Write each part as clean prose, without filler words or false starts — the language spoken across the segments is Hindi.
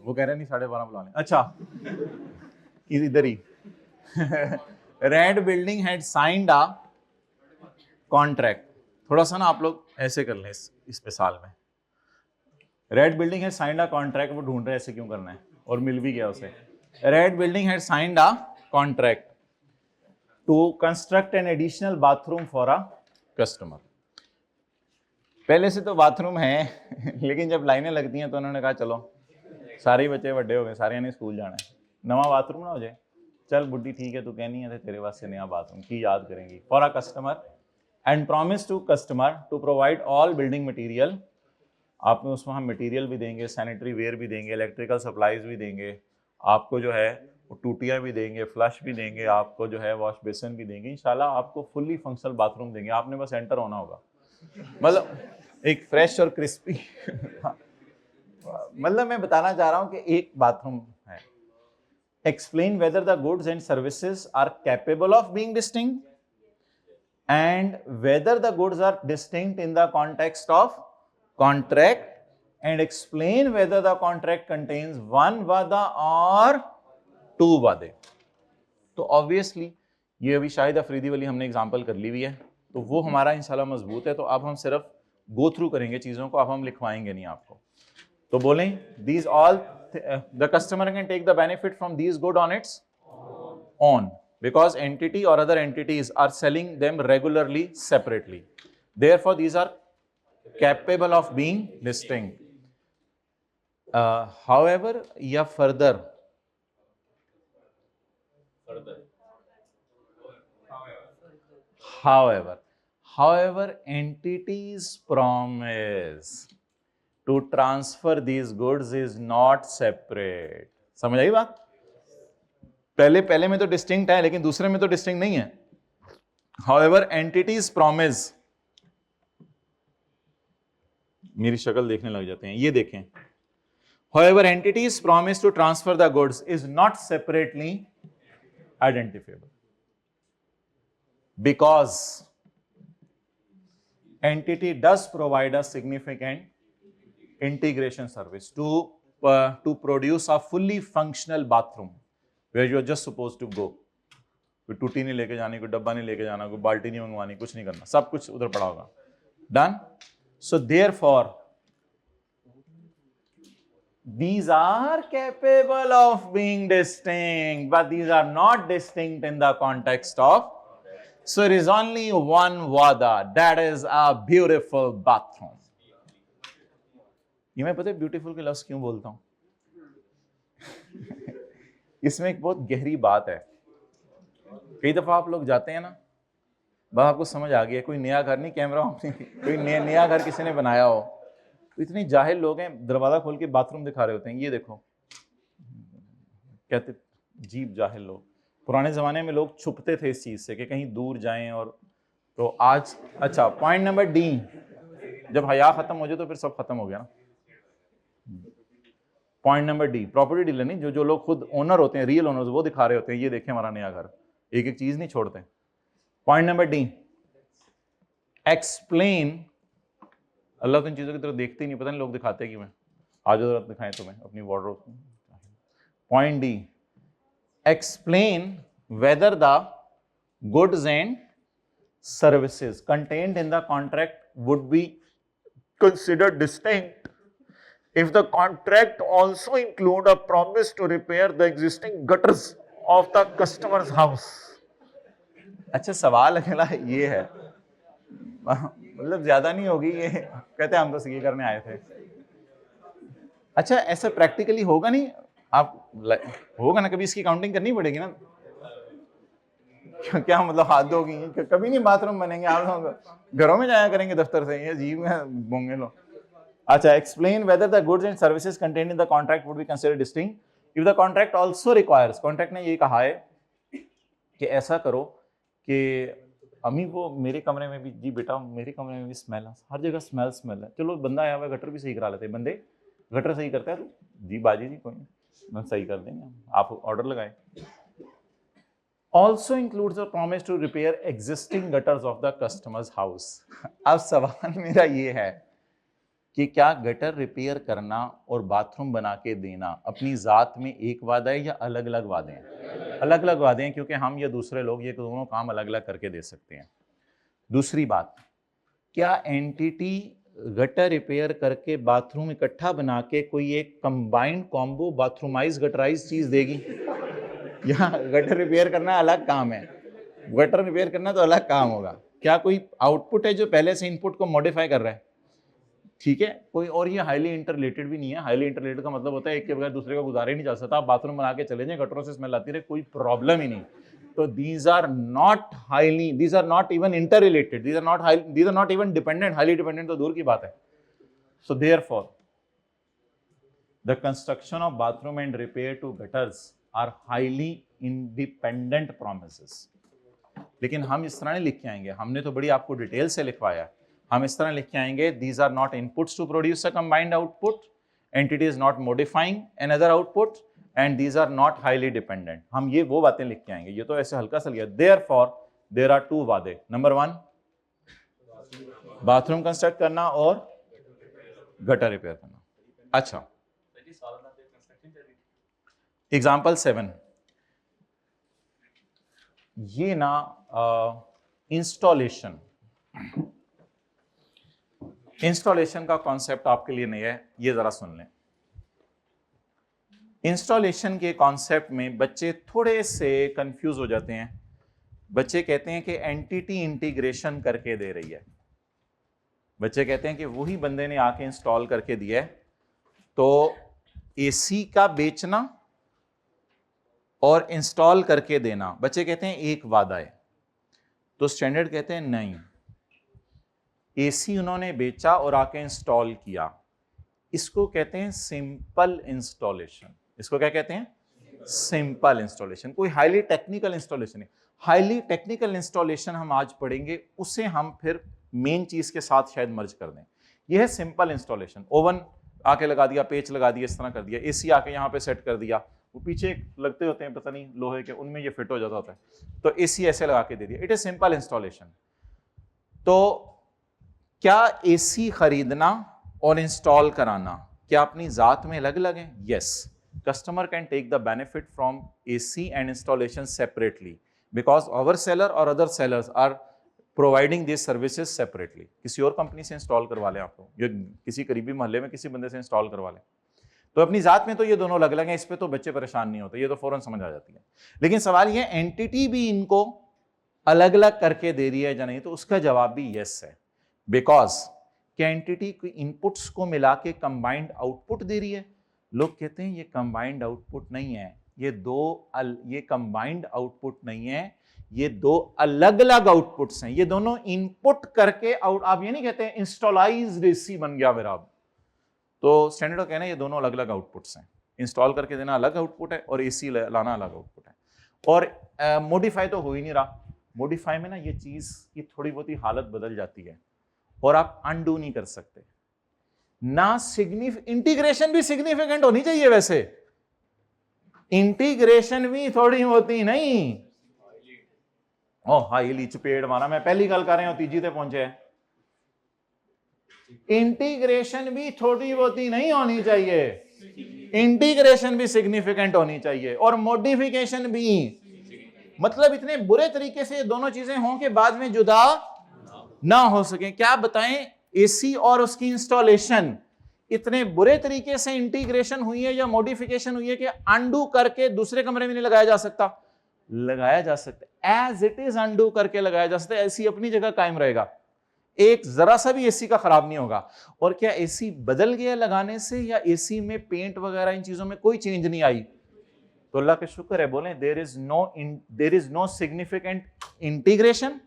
वो कह रहे नहीं 12:30 बुला लें। अच्छा इधर ही red building had signed a contract. थोड़ा सा ना आप लोग ऐसे कर लें इस मिसाल में, red building had signed a contract, वो ढूंढ रहे ऐसे क्यों करना है, और मिल भी गया उसे। Red building had signed a contract to construct an additional bathroom for a customer. पहले से तो बाथरूम है लेकिन जब लाइनें लगती हैं तो उन्होंने कहा चलो सारे बच्चे बड़े हो गए, सारे ने स्कूल जाना है, नवा बाथरूम ना हो जाए, चल बुड्ढी ठीक है तू कहनी है तेरे वास्ते नया बाथरूम की याद करेंगी for a customer and promise to customer to provide all building material. आपने उसमें हम मटेरियल भी देंगे, सैनिटरी वेयर भी देंगे, इलेक्ट्रिकल सप्लाईज भी देंगे, आपको जो है टूटियाँ भी देंगे, फ्लश भी देंगे, आपको जो है वॉश बेसिन भी देंगे, इंशाल्लाह आपको फुल्ली फंक्शनल बाथरूम देंगे, आपने बस एंटर होना होगा। मतलब एक फ्रेश और क्रिस्पी मतलब मैं बताना चाह रहा हूं कि एक बाथरूम है। Explain whether the goods and services are capable of being distinct and whether the goods are distinct in the context of contract and explain whether the contract contains one वादा और टू वादे। तो ऑब्वियसली ये अभी शाहिद अफरीदी वाली हमने एग्जांपल कर ली हुई है, तो वो हमारा इंशाल्लाह मजबूत है। तो अब हम सिर्फ गो थ्रू करेंगे चीजों को, अब हम लिखवाएंगे नहीं आपको। तो बोलें these all the customer can take the benefit from these good on its own because entity or other entities are selling them regularly separately, therefore these are capable of being distinct. However या further however entities promise to transfer these goods is not separate। समझ आई बात? पहले में तो डिस्टिंक्ट है लेकिन दूसरे में तो डिस्टिंक्ट नहीं है। However entities promise, मेरी शक्ल देखने लग जाते हैं, ये देखें, however entities promise to transfer the goods is not separately identifiable because entity does provide a significant integration service to produce a fully functional bathroom where you are just supposed to go। कोई टूटी नहीं लेके जानी, कोई डब्बा नहीं लेके जाना, कोई बाल्टी नहीं मंगवानी, कुछ नहीं करना, सब कुछ उधर पड़ा होगा। Done. So therefore these are capable of being distinct, but these are not distinct in the context of, so it is only one wada, that is a beautiful bathroom। ये मैं पता है ब्यूटीफुल के लफ्ज क्यों बोलता हूं इसमें एक बहुत गहरी बात है। कई दफा आप लोग जाते हैं ना, बस आपको समझ आ गया, कोई नया घर नहीं, कैमरा कोई नया घर किसी ने बनाया हो, तो इतने जाहिल लोग हैं, दरवाजा खोल के बाथरूम दिखा रहे होते हैं, ये देखो, कहते अजीब जाहिल लोग। पुराने जमाने में लोग छुपते थे इस चीज से कि कहीं दूर जाएं, और तो आज अच्छा पॉइंट नंबर डी, जब हया खत्म हो जाए तो फिर सब खत्म हो गया ना। Point number D, property dealer नहीं, जो लोग खुद ओनर होते हैं, रियल ओनर्स, वो दिखा रहे होते हैं, ये देखें हमारा नया घर, एक एक चीज नहीं छोड़ते। पॉइंट नंबर डी, एक्सप्लेन, अल्लाह तो इन चीजों की तरफ देखते ही नहीं, पता नहीं लोग दिखाते क्यों हैं, आज जरूरत दिखाएं तुम्हें अपनी wardrobe. Point D, explain whether the goods and services contained in the contract would be considered distinct if the contract also include a promise to repair the existing gutters of the customer's house। अच्छा सवाल अगला ये है, मतलब ज्यादा नहीं होगी ये, कहते हैं हम तो ये करने आए थे। अच्छा ऐसा प्रैक्टिकली होगा नहीं, आप होगा ना, कभी इसकी काउंटिंग करनी पड़ेगी ना, क्या मतलब हाथ होगी, कभी नहीं बाथरूम बनेंगे, आप लोग घरों में जाया करेंगे दफ्तर से, ये अजीब बोंगे लोग। अच्छा, explain whether the goods and services contained in the contract would be considered distinct if the contract also requires, contract ने ये कहा है कि ऐसा करो कि अम्मी वो मेरे कमरे में भी, जी बेटा मेरे कमरे में भी स्मेल है, हर जगह स्मेल है, चलो बंदा आया हुआ है, गटर भी सही करा लेते हैं, बंदे गटर सही करता है तो जी बाजी जी कोई नहीं सही कर देंगे, आप ऑर्डर लगाए। Also includes a promise to repair existing gutters of the customer's house. अब सवाल मेरा ये है कि क्या गटर रिपेयर करना और बाथरूम बना के देना अपनी ज़ात में एक वादा है या अलग अलग वादे हैं? अलग अलग वादे हैं, क्योंकि हम या दूसरे लोग ये दोनों काम अलग अलग करके दे सकते हैं। दूसरी बात, क्या एंटिटी गटर रिपेयर करके बाथरूम इकट्ठा बना के कोई एक कंबाइंड कॉम्बो बाथरूमाइज गटराइज चीज देगी? या गटर रिपेयर करना अलग काम है, गटर रिपेयर करना तो अलग काम होगा। क्या कोई आउटपुट है जो पहले से इनपुट को मॉडिफाई कर रहा है? ठीक है, कोई और ये हाईली इंटरलेटेड भी नहीं है। हाईली इंटरलेटेड का मतलब होता है एक के बगैर दूसरे को गुजारा ही नहीं जा सकता। आप बाथरूम बना के चले जाएं, गटरों से स्मेल आती रहे, कोई प्रॉब्लम ही नहीं। तो these are not even interrelated, these are not even dependent. Highly dependent तो दूर की बात है। So therefore the construction of bathroom and repair to gutters are highly independent promises. लेकिन हम इस तरह नहीं लिख के आएंगे, हमने तो बड़ी आपको डिटेल से लिखवाया। हम इस तरह लिख के आएंगे, these are not inputs to produce a combined output, entity is not modifying another output, and these are not highly dependent. हम ये वो बातें लिख के आएंगे। ये तो ऐसे हल्का सा लिया। Therefore there are two वादे। नंबर 1 बाथरूम कंस्ट्रक्ट करना और गटर रिपेयर करना। अच्छा, एग्जाम्पल 7, ये ना इंस्टॉलेशन का कॉन्सेप्ट आपके लिए नहीं है, ये जरा सुन लें। इंस्टॉलेशन के कॉन्सेप्ट में बच्चे थोड़े से कंफ्यूज हो जाते हैं। बच्चे कहते हैं कि एंटिटी इंटीग्रेशन करके दे रही है। बच्चे कहते हैं कि वही बंदे ने आके इंस्टॉल करके दिया है, तो एसी का बेचना और इंस्टॉल करके देना, बच्चे कहते हैं एक वादा है। तो स्टैंडर्ड कहते हैं नहीं, एसी उन्होंने बेचा और आके इंस्टॉल किया, इसको कहते हैं सिंपल इंस्टॉलेशन। इसको क्या कहते हैं? Simple installation. कोई हाईली टेक्निकल इंस्टॉलेशन नहीं। हाईली टेक्निकल इंस्टॉलेशन हम आज पढ़ेंगे, उसे हम फिर मेन चीज के साथ शायद मर्ज कर दें। यह है सिंपल इंस्टॉलेशन। ओवन आके लगा दिया, पेच लगा दिया, इस तरह कर दिया, एसी आके यहाँ पे सेट कर दिया, वो पीछे लगते होते हैं पता नहीं लोहे के, उनमें ये फिट हो जाता होता है, तो एसी ऐसे लगा के दे दिया। It is simple installation. तो क्या एसी खरीदना और इंस्टॉल कराना क्या अपनी जात में अलग अलग है? Yes, customer can take the benefit from AC and installation separately because our seller और other sellers are providing this services separately. किसी और कंपनी से इंस्टॉल करवा लें आपको, या किसी करीबी मोहल्ले में किसी बंदे से इंस्टॉल करवा लें, तो अपनी जात में तो ये दोनों अलग अलग हैं। इस पे तो बच्चे परेशान नहीं होते, ये तो फौरन समझ आ जाती है। लेकिन सवाल ये एंटिटी भी इनको अलग अलग करके दे रही है या नहीं, तो उसका जवाब भी यस है। बिकॉज क्या एंटिटी इनपुट्स को मिला के कंबाइंड आउटपुट दे रही है? लोग कहते हैं ये कंबाइंड आउटपुट नहीं है, ये कंबाइंड आउटपुट नहीं है, ये दो अलग अलग आउटपुट्स हैं। ये दोनों इनपुट करके आप ये नहीं कहते इंस्टॉलाइज्ड एसी बन गया मेरा। तो स्टैंडर्ड कहना है ये दोनों अलग अलग आउटपुट्स हैं। इंस्टॉल करके देना अलग आउटपुट है और एसी लाना अलग आउटपुट है। और मॉडिफाई तो हो ही नहीं रहा। मॉडिफाई में ना ये चीज की थोड़ी बहुत ही हालत बदल जाती है और आप अनडू नहीं कर सकते ना। इंटीग्रेशन भी सिग्निफिकेंट होनी चाहिए। वैसे इंटीग्रेशन भी थोड़ी होती नहीं। ओ हाईली चपेट मारा, मैं पहली गल कर रहा हूं, तीजी ते पहुंचे। इंटीग्रेशन भी थोड़ी बहुती नहीं होनी चाहिए, इंटीग्रेशन भी सिग्निफिकेंट होनी चाहिए, और मॉडिफिकेशन भी। मतलब इतने बुरे तरीके से दोनों चीजें हों कि बाद में जुदा ना हो सके। क्या बताएं, एसी और उसकी इंस्टॉलेशन इतने बुरे तरीके से इंटीग्रेशन हुई है या मॉडिफिकेशन हुई है कि अनडू करके दूसरे कमरे में नहीं लगाया जा सकता। लगाया जा सकता, एज इट इज अनडू करके लगाया जा सकता है। एसी अपनी जगह कायम रहेगा, एक जरा सा भी एसी का खराब नहीं होगा। और क्या एसी बदल गया लगाने से, या एसी में पेंट वगैरह इन चीजों में कोई चेंज नहीं आई? तो अल्लाह का शुक्र है, बोले there is no significant integration,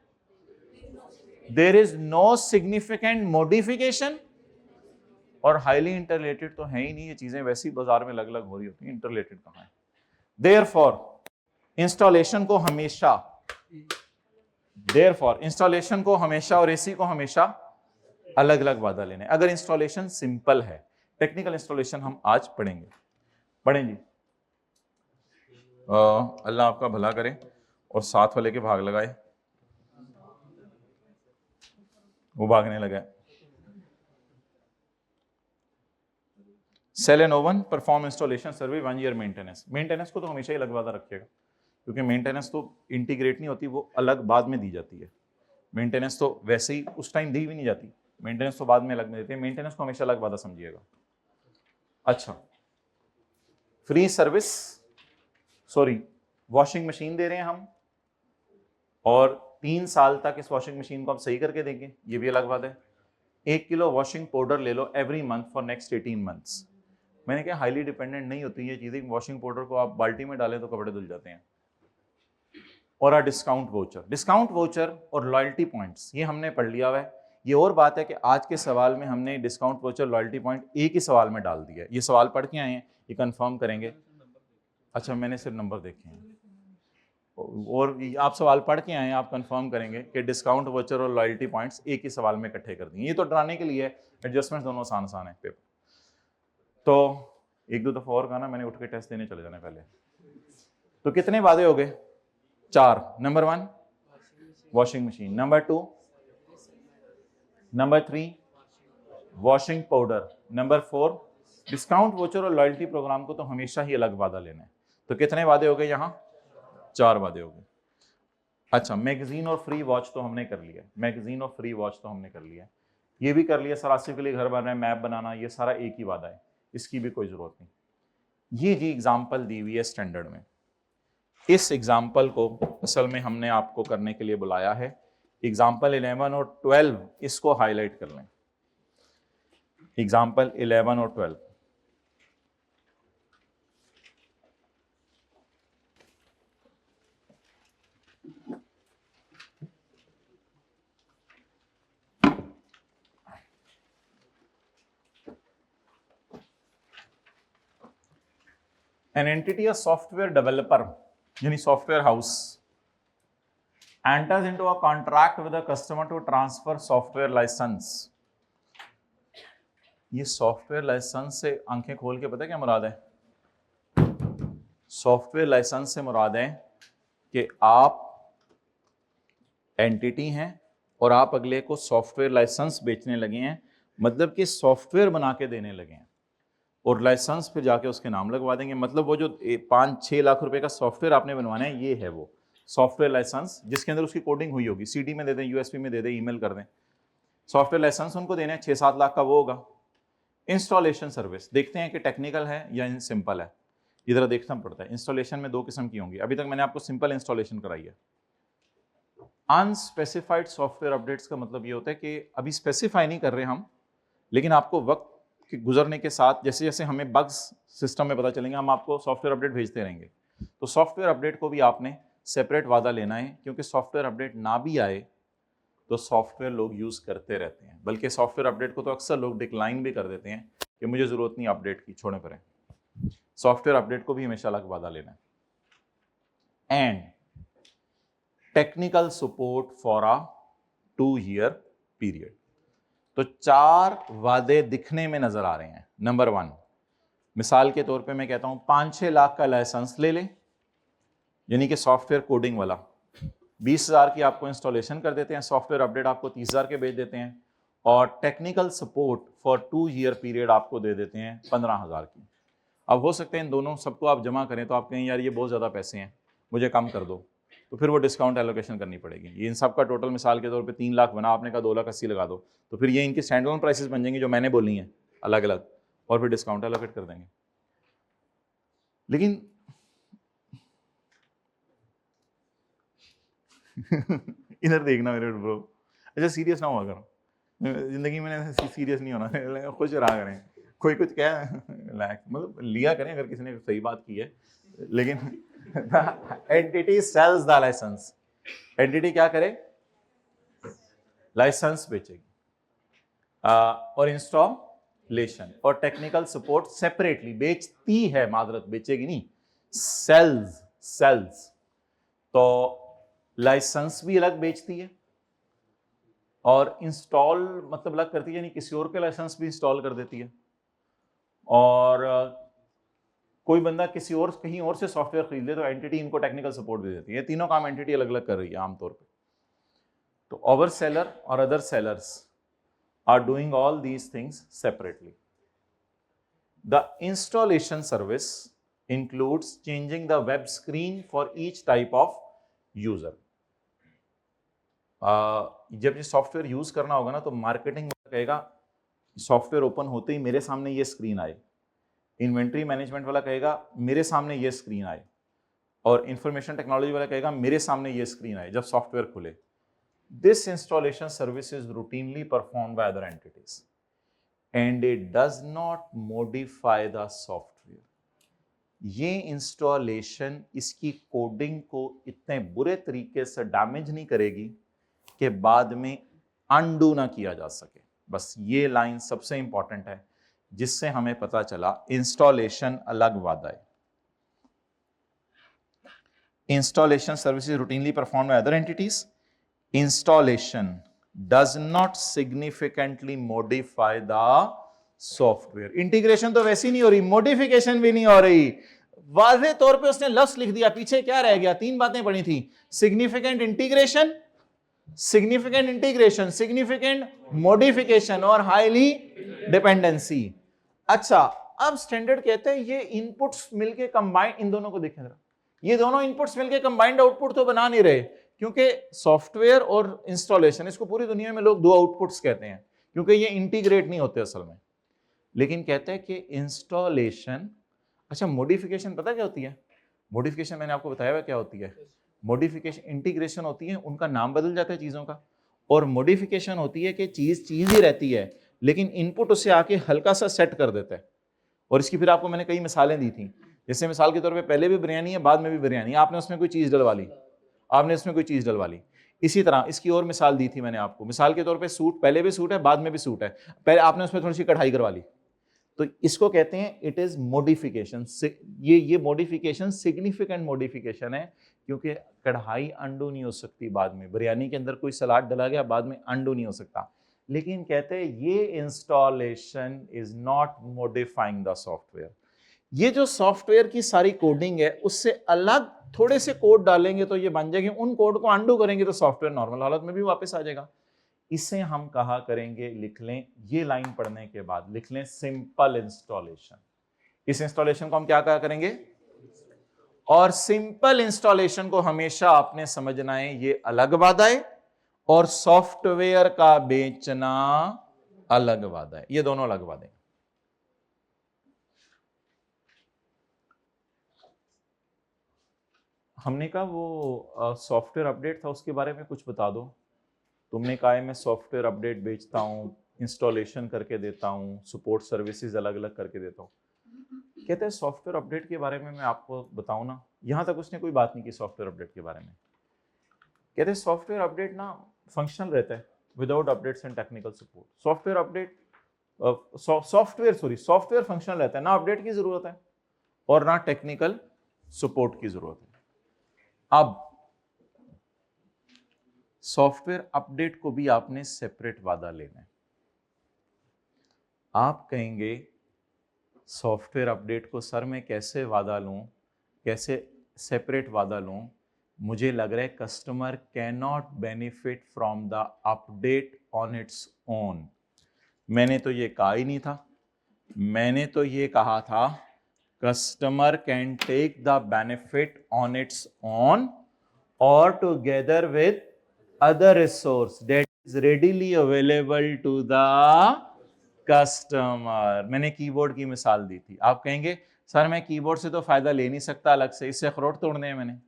there is no significant modification, और हाईली इंटरलेटेड तो है ही नहीं। ये चीजें वैसी बाजार में अलग अलग हो रही होती हैं, इंटरलेटेड कहां है? देयरफॉर इंस्टॉलेशन को हमेशा और एसी को हमेशा अलग अलग वादा लेने। अगर इंस्टॉलेशन सिंपल है, टेक्निकल इंस्टॉलेशन हम आज पढ़ें जी। अल्लाह आपका भला करे और साथ वाले के भाग लगाए। वो भागने लगा। Sell an oven, perform installation survey, 1 year maintenance. Maintenance को तो हमेशा ही अलग वादा रखिएगा, क्योंकि मेंटेनेंस तो इंटीग्रेट नहीं होती, वो अलग बाद में दी जाती है। मेंटेनेंस तो वैसे ही उस टाइम दी भी नहीं जाती, मेंटेनेंस तो बाद में अलग में देते हैं, मेंटेनेंस को हमेशा अलग वादा समझिएगा। अच्छा, free service, sorry, washing machine दे रहे हैं हम और 3 साल तक इस वॉशिंग मशीन को आप सही करके देंगे, ये भी अलग बात है। 1 किलो वॉशिंग पाउडर ले लो every month for next 18 months. मैंने कहा हाईली डिपेंडेंट नहीं होती ये चीज़ें, वॉशिंग पाउडर को आप बाल्टी में डालें तो कपड़े धुल जाते हैं। और डिस्काउंट वाउचर और लॉयल्टी पॉइंट्स, ये हमने पढ़ लिया हुआ है। ये और बात है कि आज के सवाल में हमने डिस्काउंट वाउचर लॉयल्टी पॉइंट एक ही सवाल में डाल दिया है। ये सवाल पढ़ के आए हैं, ये कंफर्म करेंगे। अच्छा, मैंने सिर्फ नंबर देखे हैं, और आप सवाल पढ़ के आए हैं, आप कंफर्म करेंगे कि डिस्काउंट वाउचर और लॉयल्टी पॉइंट्स एक ही सवाल में इकट्ठे कर दिए। ये तो डराने के लिए, एडजस्टमेंट दोनों आसान है पेपर। तो 1-2 दफा और कहा ना, मैंने उठ के टेस्ट देने चले जाने पहले। तो कितने वादे हो गए? 4। Number 1 washing machine, number 2, number 3 washing powder, number 4 discount voucher और लॉयल्टी प्रोग्राम को तो हमेशा ही अलग वादा लेना है। तो कितने वादे हो गए यहाँ? 4 वादे हो गए। अच्छा, मैगजीन और फ्री वॉच तो हमने कर लिया, मैगजीन और फ्री वॉच तो हमने कर लिया, ये भी कर लिया। सर आसिफ के लिए घर बना है, मैप बनाना, ये सारा एक ही वादा है, इसकी भी कोई जरूरत नहीं। ये जी एग्जाम्पल दी हुई है स्टैंडर्ड में, इस एग्जाम्पल को असल में हमने आपको करने के लिए बुलाया है। एग्जाम्पल 11 और 12 इसको हाईलाइट कर लें। एग्जाम्पल 11 और 12, an entity, a software developer, यानी software house, enters into a contract with a customer to transfer software license। ये सॉफ्टवेयर लाइसेंस से आंखें खोल के पता क्या मुराद है? सॉफ्टवेयर लाइसेंस से मुराद है कि आप एंटिटी हैं और आप अगले को सॉफ्टवेयर लाइसेंस बेचने लगे हैं, मतलब कि सॉफ्टवेयर बना के देने लगे हैं और लाइसेंस फिर जाके उसके नाम लगवा देंगे। मतलब वो जो 5-6 लाख रुपए का सॉफ्टवेयर आपने बनवाना है, ये है वो सॉफ्टवेयर लाइसेंस, जिसके अंदर उसकी कोडिंग हुई होगी। सीडी में दे दें, यूएसबी में दे दें, ईमेल कर दें। सॉफ्टवेयर लाइसेंस उनको देना है, 6-7 लाख का वो होगा। इंस्टॉलेशन सर्विस, देखते हैं कि टेक्निकल है या सिंपल है, इधर देखना पड़ता है। इंस्टॉलेशन में 2 किस्म की होंगी, अभी तक मैंने आपको सिंपल इंस्टॉलेशन कराई है। अनस्पेसिफाइड सॉफ्टवेयर अपडेट्स का मतलब ये होता है कि अभी स्पेसिफाई नहीं कर रहे हम, लेकिन आपको वक्त के गुजरने के साथ जैसे जैसे हमें बग्स सिस्टम में पता चलेंगे, हम आपको सॉफ्टवेयर अपडेट भेजते रहेंगे। तो सॉफ्टवेयर अपडेट को भी आपने सेपरेट वादा लेना है, क्योंकि सॉफ्टवेयर अपडेट ना भी आए तो सॉफ्टवेयर लोग यूज करते रहते हैं, बल्कि सॉफ्टवेयर अपडेट को तो अक्सर लोग डिक्लाइन भी कर देते हैं कि मुझे जरूरत नहीं अपडेट की, छोड़े पड़े। सॉफ्टवेयर अपडेट को भी हमेशा अलग वादा लेना है। And technical support for a 2 year period. तो 4 वादे दिखने में नजर आ रहे हैं। नंबर 1, मिसाल के तौर पे मैं कहता हूं 5-6 लाख का लाइसेंस ले लें, यानी कि सॉफ्टवेयर कोडिंग वाला, 20,000 की आपको इंस्टॉलेशन कर देते हैं, सॉफ्टवेयर अपडेट आपको 30,000 के बेच देते हैं, और technical support for 2 year period आपको दे देते हैं 15,000 की। अब हो सकते हैं इन दोनों सबको आप जमा करें तो आप कहें यार ये बहुत ज़्यादा पैसे हैं, मुझे कम कर दो, तो फिर वो डिस्काउंट एलोकेशन करनी पड़ेगी। ये इन सब का टोटल मिसाल के तौर पे 3 लाख बना, आपने कहा 2,80,000 लगा दो, तो फिर ये इनकी स्टैंड अलोन प्राइसेस बन जाएंगी जो मैंने बोली हैं अलग अलग, और फिर डिस्काउंट एलोकेट कर देंगे। लेकिन इधर देखना मेरे ब्रो, अच्छा सीरियस ना हुआ करो, जिंदगी में सीरियस नहीं होना, खुश रहा करें, कोई कुछ क्या मतलब लिया करें अगर किसी ने सही बात की है, लेकिन entity sells the licence, entity क्या करे? लाइसेंस बेचेगी, और इंस्टॉलेशन और टेक्निकल सपोर्ट सेपरेटली बेचती है, मादरत बेचेगी नहीं, सेल्स। तो लाइसेंस भी अलग बेचती है और इंस्टॉल मतलब अलग करती है, यानी किसी और के लाइसेंस भी इंस्टॉल कर देती है, और कोई बंदा किसी और कहीं और से सॉफ्टवेयर खरीद ले तो एंटिटी इनको टेक्निकल सपोर्ट दे देती है। तीनों काम एंटिटी अलग अलग कर रही है आमतौर पे। तो आवर सेलर और other sellers are doing all these things separately. The installation service includes changing the web screen for each type of user. जब ये सॉफ्टवेयर यूज करना होगा ना तो मार्केटिंग कहेगा सॉफ्टवेयर ओपन होते ही मेरे सामने ये स्क्रीन आए, इन्वेंट्री मैनेजमेंट वाला कहेगा मेरे सामने ये स्क्रीन आए, और इंफॉर्मेशन टेक्नोलॉजी वाला कहेगा मेरे सामने ये स्क्रीन आए जब सॉफ्टवेयर खुले। This installation service is routinely performed by other entities and it does not modify the software. ये इंस्टॉलेशन इसकी कोडिंग को इतने बुरे तरीके से डैमेज नहीं करेगी कि बाद में अनडू ना किया जा सके। बस ये लाइन सबसे इंपॉर्टेंट है जिससे हमें पता चला इंस्टॉलेशन अलग वादा है। Installation services routinely performed by other entities. Installation does not significantly modify the software. Integration तो वैसी नहीं हो रही, मॉडिफिकेशन भी नहीं हो रही। वाज़े तौर पे उसने लफ्ज लिख दिया, पीछे क्या रह गया? तीन बातें पढ़ी थी, सिग्निफिकेंट इंटीग्रेशन, सिग्निफिकेंट मॉडिफिकेशन और हाईली डिपेंडेंसी। अच्छा, अब स्टैंडर्ड कहते हैं ये इनपुट्स मिलके कंबाइंड, इन दोनों को देखें जरा, ये दोनों इनपुट्स मिलके कंबाइंड आउटपुट तो बना नहीं रहे, क्योंकि सॉफ्टवेयर और इंस्टॉलेशन, इसको पूरी दुनिया में लोग दो आउटपुट्स कहते हैं क्योंकि ये इंटीग्रेट नहीं होते असल में। लेकिन कहते हैं कि इंस्टॉलेशन, अच्छा मॉडिफिकेशन पता क्या होती है? मॉडिफिकेशन मैंने आपको बताया हुआ क्या होती है। मॉडिफिकेशन, इंटीग्रेशन होती है उनका नाम बदल जाता है चीजों का, और मॉडिफिकेशन होती है कि चीज ही रहती है लेकिन इनपुट उससे आके हल्का सा सेट कर देता है। और इसकी फिर आपको मैंने कई मिसालें दी थी, जैसे मिसाल के तौर पे पहले भी बिरयानी है बाद में भी बिरयानी है, आपने उसमें कोई चीज़ डलवा ली, इसी तरह इसकी और मिसाल दी थी मैंने आपको, मिसाल के तौर पे सूट, पहले भी सूट है बाद में भी सूट है, पहले आपने उसमें थोड़ी सी कढ़ाई करवा ली, तो इसको कहते हैं इट इज मॉडिफिकेशन। ये मॉडिफिकेशन सिग्निफिकेंट मॉडिफिकेशन है, क्योंकि कढ़ाई अंडू नहीं हो सकती बाद में, बिरयानी के अंदर कोई सलाद डला गया बाद में अंडू नहीं हो सकता। लेकिन कहते हैं ये installation is not modifying the software. ये जो सॉफ्टवेयर की सारी कोडिंग है उससे अलग थोड़े से कोड डालेंगे तो ये बन जाएगी, उन कोड को अंडू करेंगे तो सॉफ्टवेयर नॉर्मल हालत में भी वापस आ जाएगा। इसे हम कहा करेंगे, लिख लें ये लाइन पढ़ने के बाद, लिख लें सिंपल इंस्टॉलेशन। इस इंस्टॉलेशन को हम क्या कहा करेंगे? और सिंपल इंस्टॉलेशन को हमेशा आपने समझना है ये अलग वादा है और सॉफ्टवेयर का बेचना अलग वादा है, ये दोनों अलग वादे। हमने कहा वो सॉफ्टवेयर अपडेट था उसके बारे में कुछ बता दो। तुमने कहा है मैं सॉफ्टवेयर अपडेट बेचता हूँ, इंस्टॉलेशन करके देता हूँ, सपोर्ट सर्विसेज अलग अलग करके देता हूँ। कहते हैं सॉफ्टवेयर अपडेट के बारे में मैं आपको बताऊँ ना, यहाँ तक उसने कोई बात नहीं की सॉफ्टवेयर अपडेट के बारे में। कहते हैं सॉफ्टवेयर अपडेट ना फंक्शनल रहता है without updates and technical support. Software update software functional रहता है, ना अपडेट की जरूरत है और ना टेक्निकल सपोर्ट की जरूरत है। अब सॉफ्टवेयर अपडेट को भी आपने सेपरेट वादा लेना है। आप कहेंगे सॉफ्टवेयर अपडेट को सर मैं कैसे वादा लूं, कैसे सेपरेट वादा लूं? मुझे लग रहा है customer can not benefit from the update on its own. मैंने तो ये कहा ही नहीं था, मैंने तो ये कहा था customer can take the benefit on its own or together with other resource that is readily available to the customer। मैंने कीबोर्ड की मिसाल दी थी। आप कहेंगे सर मैं कीबोर्ड से तो फायदा ले नहीं सकता अलग से, इससे अखरोट तोड़ने हैं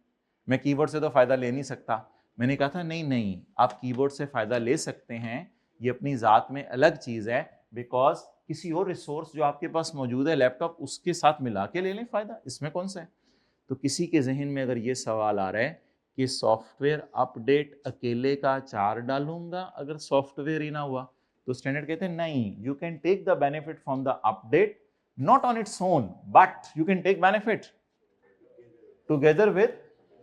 मैं कीबोर्ड से तो फायदा ले नहीं सकता। मैंने कहा था नहीं, आप कीबोर्ड से फायदा ले सकते हैं, ये अपनी जात में अलग चीज है, बिकॉज किसी और रिसोर्स जो आपके पास मौजूद है लैपटॉप, उसके साथ मिला के ले लें फायदा, इसमें कौन सा है। तो किसी के जहन में अगर ये सवाल आ रहा है कि सॉफ्टवेयर अपडेट अकेले का 4 डालूंगा अगर सॉफ्टवेयर ही ना हुआ, तो स्टैंडर्ड कहते हैं नहीं, you can take the benefit from the update not on its own but you can take benefit together with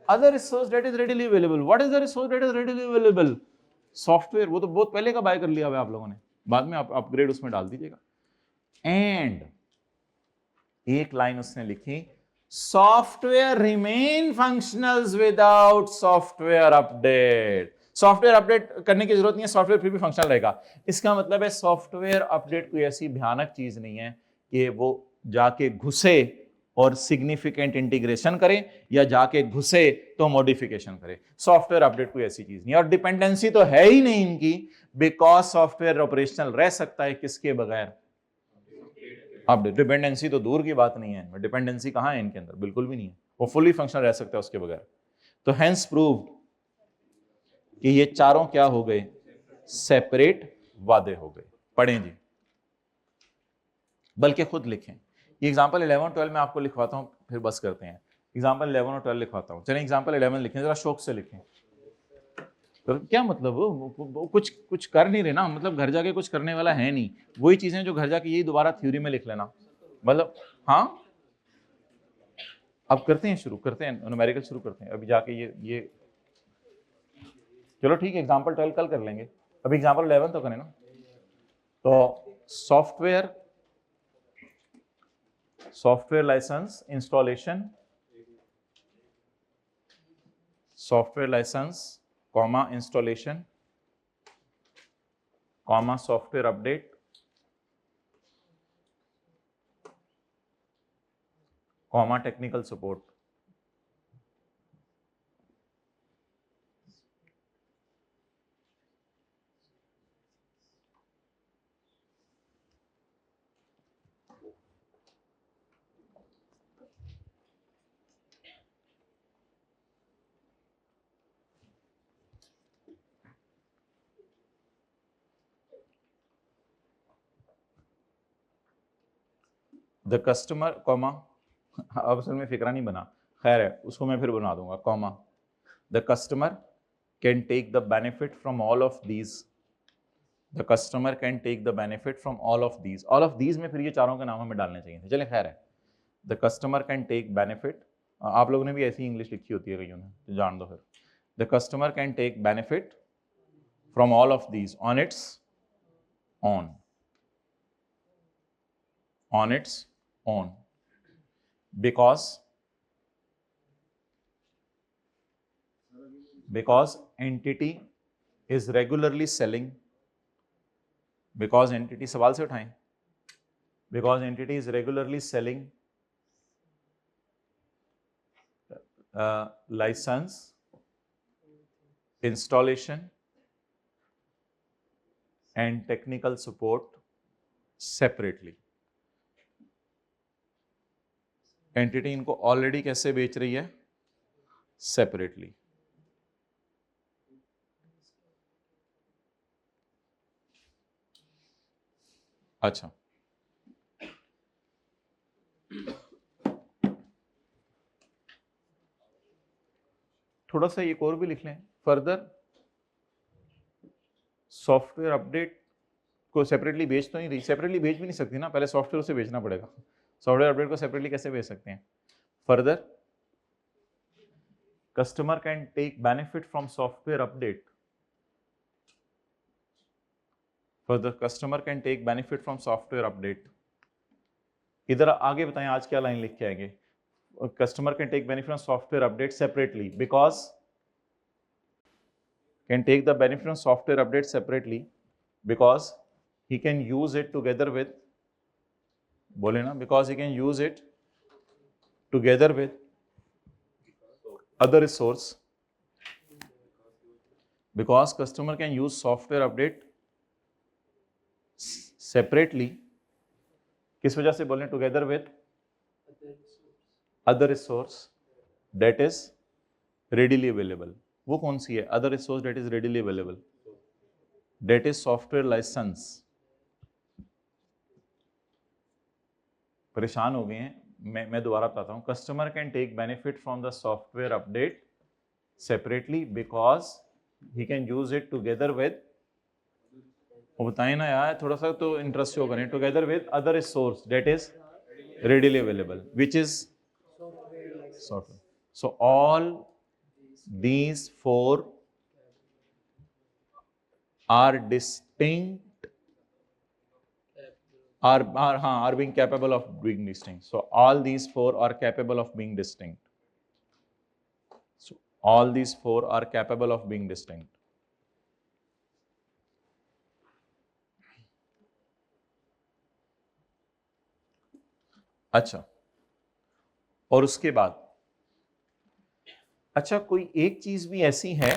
other resource that is readily available. What is the resource that is readily available? Software. वो तो बहुत पहले का बाय कर लिया हुआ आप लोगों ने, बाद में आप अपग्रेड उसमें डाल दीजिएगा। एंड एक लाइन उसने लिखी, software remain functionals without software update. Software update करने की जरूरत नहीं है, सॉफ्टवेयर फिर भी फंक्शनल रहेगा। इसका मतलब है सॉफ्टवेयर अपडेट कोई ऐसी भयानक चीज नहीं है कि वो जाके घुसे और सिग्निफिकेंट इंटीग्रेशन करे, या जाके घुसे तो मॉडिफिकेशन करे। सॉफ्टवेयर अपडेट कोई ऐसी चीज नहीं, और डिपेंडेंसी तो है ही नहीं इनकी, बिकॉज सॉफ्टवेयर ऑपरेशनल रह सकता है किसके बगैर? अपडेट। डिपेंडेंसी तो दूर की बात नहीं है, डिपेंडेंसी कहां है इनके अंदर? बिल्कुल भी नहीं है, वो फुली फंक्शनल रह सकता है उसके बगैर। तो हेंस प्रूव्ड कि ये चारों क्या हो गए? सेपरेट वादे हो गए। पढ़ें जी, बल्कि खुद लिखें। ये एग्जांपल 11 12 में आपको लिखवाता हूं, फिर बस करते हैं। एग्जांपल 11 और 12 लिखवाता हूं। चलें एग्जांपल 11 लिखें, जरा शौक से लिखें। तो क्या मतलब वो कुछ कुछ कर नहीं रहे ना, मतलब घर जाके कुछ करने वाला है नहीं, वही चीजें जो घर जाके यही दोबारा थ्योरी में लिख लेना, मतलब। हाँ, अब करते हैं, शुरू करते हैं, न्यूमेरिकल शुरू करते हैं। अभी जाके ये चलो ठीक है, एग्जांपल 12 कल कर लेंगे, अभी एग्जांपल 11 तो करें ना। तो software licence installation, software licence comma installation comma software update comma technical support. The customer comma, अब असल में फिक्रा नहीं बना, खैर है, उसको मैं फिर बना दूंगा, comma the customer can take the benefit from all of these, the customer can take the benefit from all of these में फिर ये चारों के नाम हमें डालने चाहिए थे, चले खैर है। The customer can take benefit, आप लोगों ने भी ऐसी इंग्लिश लिखी होती है कईयों ने, तो जान दो फिर। The customer can take benefit from all of these on its own, on its own, because entity is regularly selling, because entity, सवाल से उठाएं, because entity is regularly selling license installation and technical support separately। Entity इनको ऑलरेडी कैसे बेच रही है? सेपरेटली। अच्छा, थोड़ा सा एक और भी लिख लें, फर्दर सॉफ्टवेयर अपडेट को सेपरेटली बेच तो नहीं रही, सेपरेटली बेच भी नहीं सकती ना, पहले सॉफ्टवेयर उसे बेचना पड़ेगा, सॉफ्टवेयर अपडेट को सेपरेटली कैसे बेच सकते हैं? Further customer can take benefit from software update, further customer can take benefit from software update. इधर आगे बताएं आज क्या लाइन लिख के आएंगे? Customer can take benefit from software update separately, because can take the benefit from software update separately because he can use it together with, बोले ना, because he can use it together with other resource, because customer can use software update separately, किस वजह से बोले? together with other resource that is readily available। वो कौन सी है other resource that is readily available? that is software license। परेशान हो गए हैं, मैं दोबारा बताता हूँ। Customer can take benefit from the software update separately because he can use it together with, वो बताएं ना यार, थोड़ा सा तो इंटरेस्ट शो करें, together with other resource that is readily available, which is software। So all these four are distinct, are being capable of being distinct। So all these four are capable of being distinct। So all these four are capable of being distinct। अच्छा, और उसके बाद अच्छा कोई एक चीज भी ऐसी है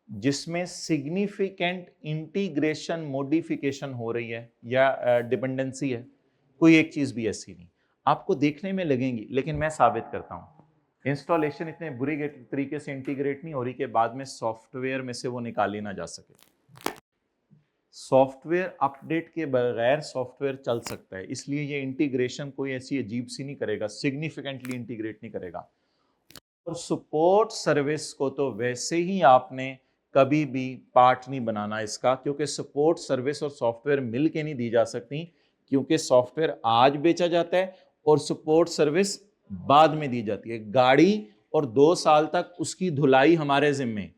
जिसमें सिग्निफिकेंट इंटीग्रेशन मॉडिफिकेशन हो रही है या डिपेंडेंसी है? कोई एक चीज भी ऐसी नहीं, आपको देखने में लगेंगी, लेकिन मैं साबित करता हूं। इंस्टॉलेशन इतने बुरी तरीके से इंटीग्रेट नहीं हो रही कि बाद में सॉफ्टवेयर में से वो निकाली ना जा सके। सॉफ्टवेयर अपडेट के बगैर सॉफ्टवेयर चल सकता है, इसलिए ये इंटीग्रेशन कोई ऐसी अजीब सी नहीं करेगा, सिग्निफिकेंटली इंटीग्रेट नहीं करेगा। और सपोर्ट सर्विस को तो वैसे ही आपने कभी भी पार्ट नहीं बनाना इसका, क्योंकि सपोर्ट सर्विस और सॉफ्टवेयर मिल के नहीं दी जा सकती, क्योंकि सॉफ्टवेयर आज बेचा जाता है और सपोर्ट सर्विस बाद में दी जाती है। गाड़ी और 2 साल तक उसकी धुलाई हमारे जिम्मे,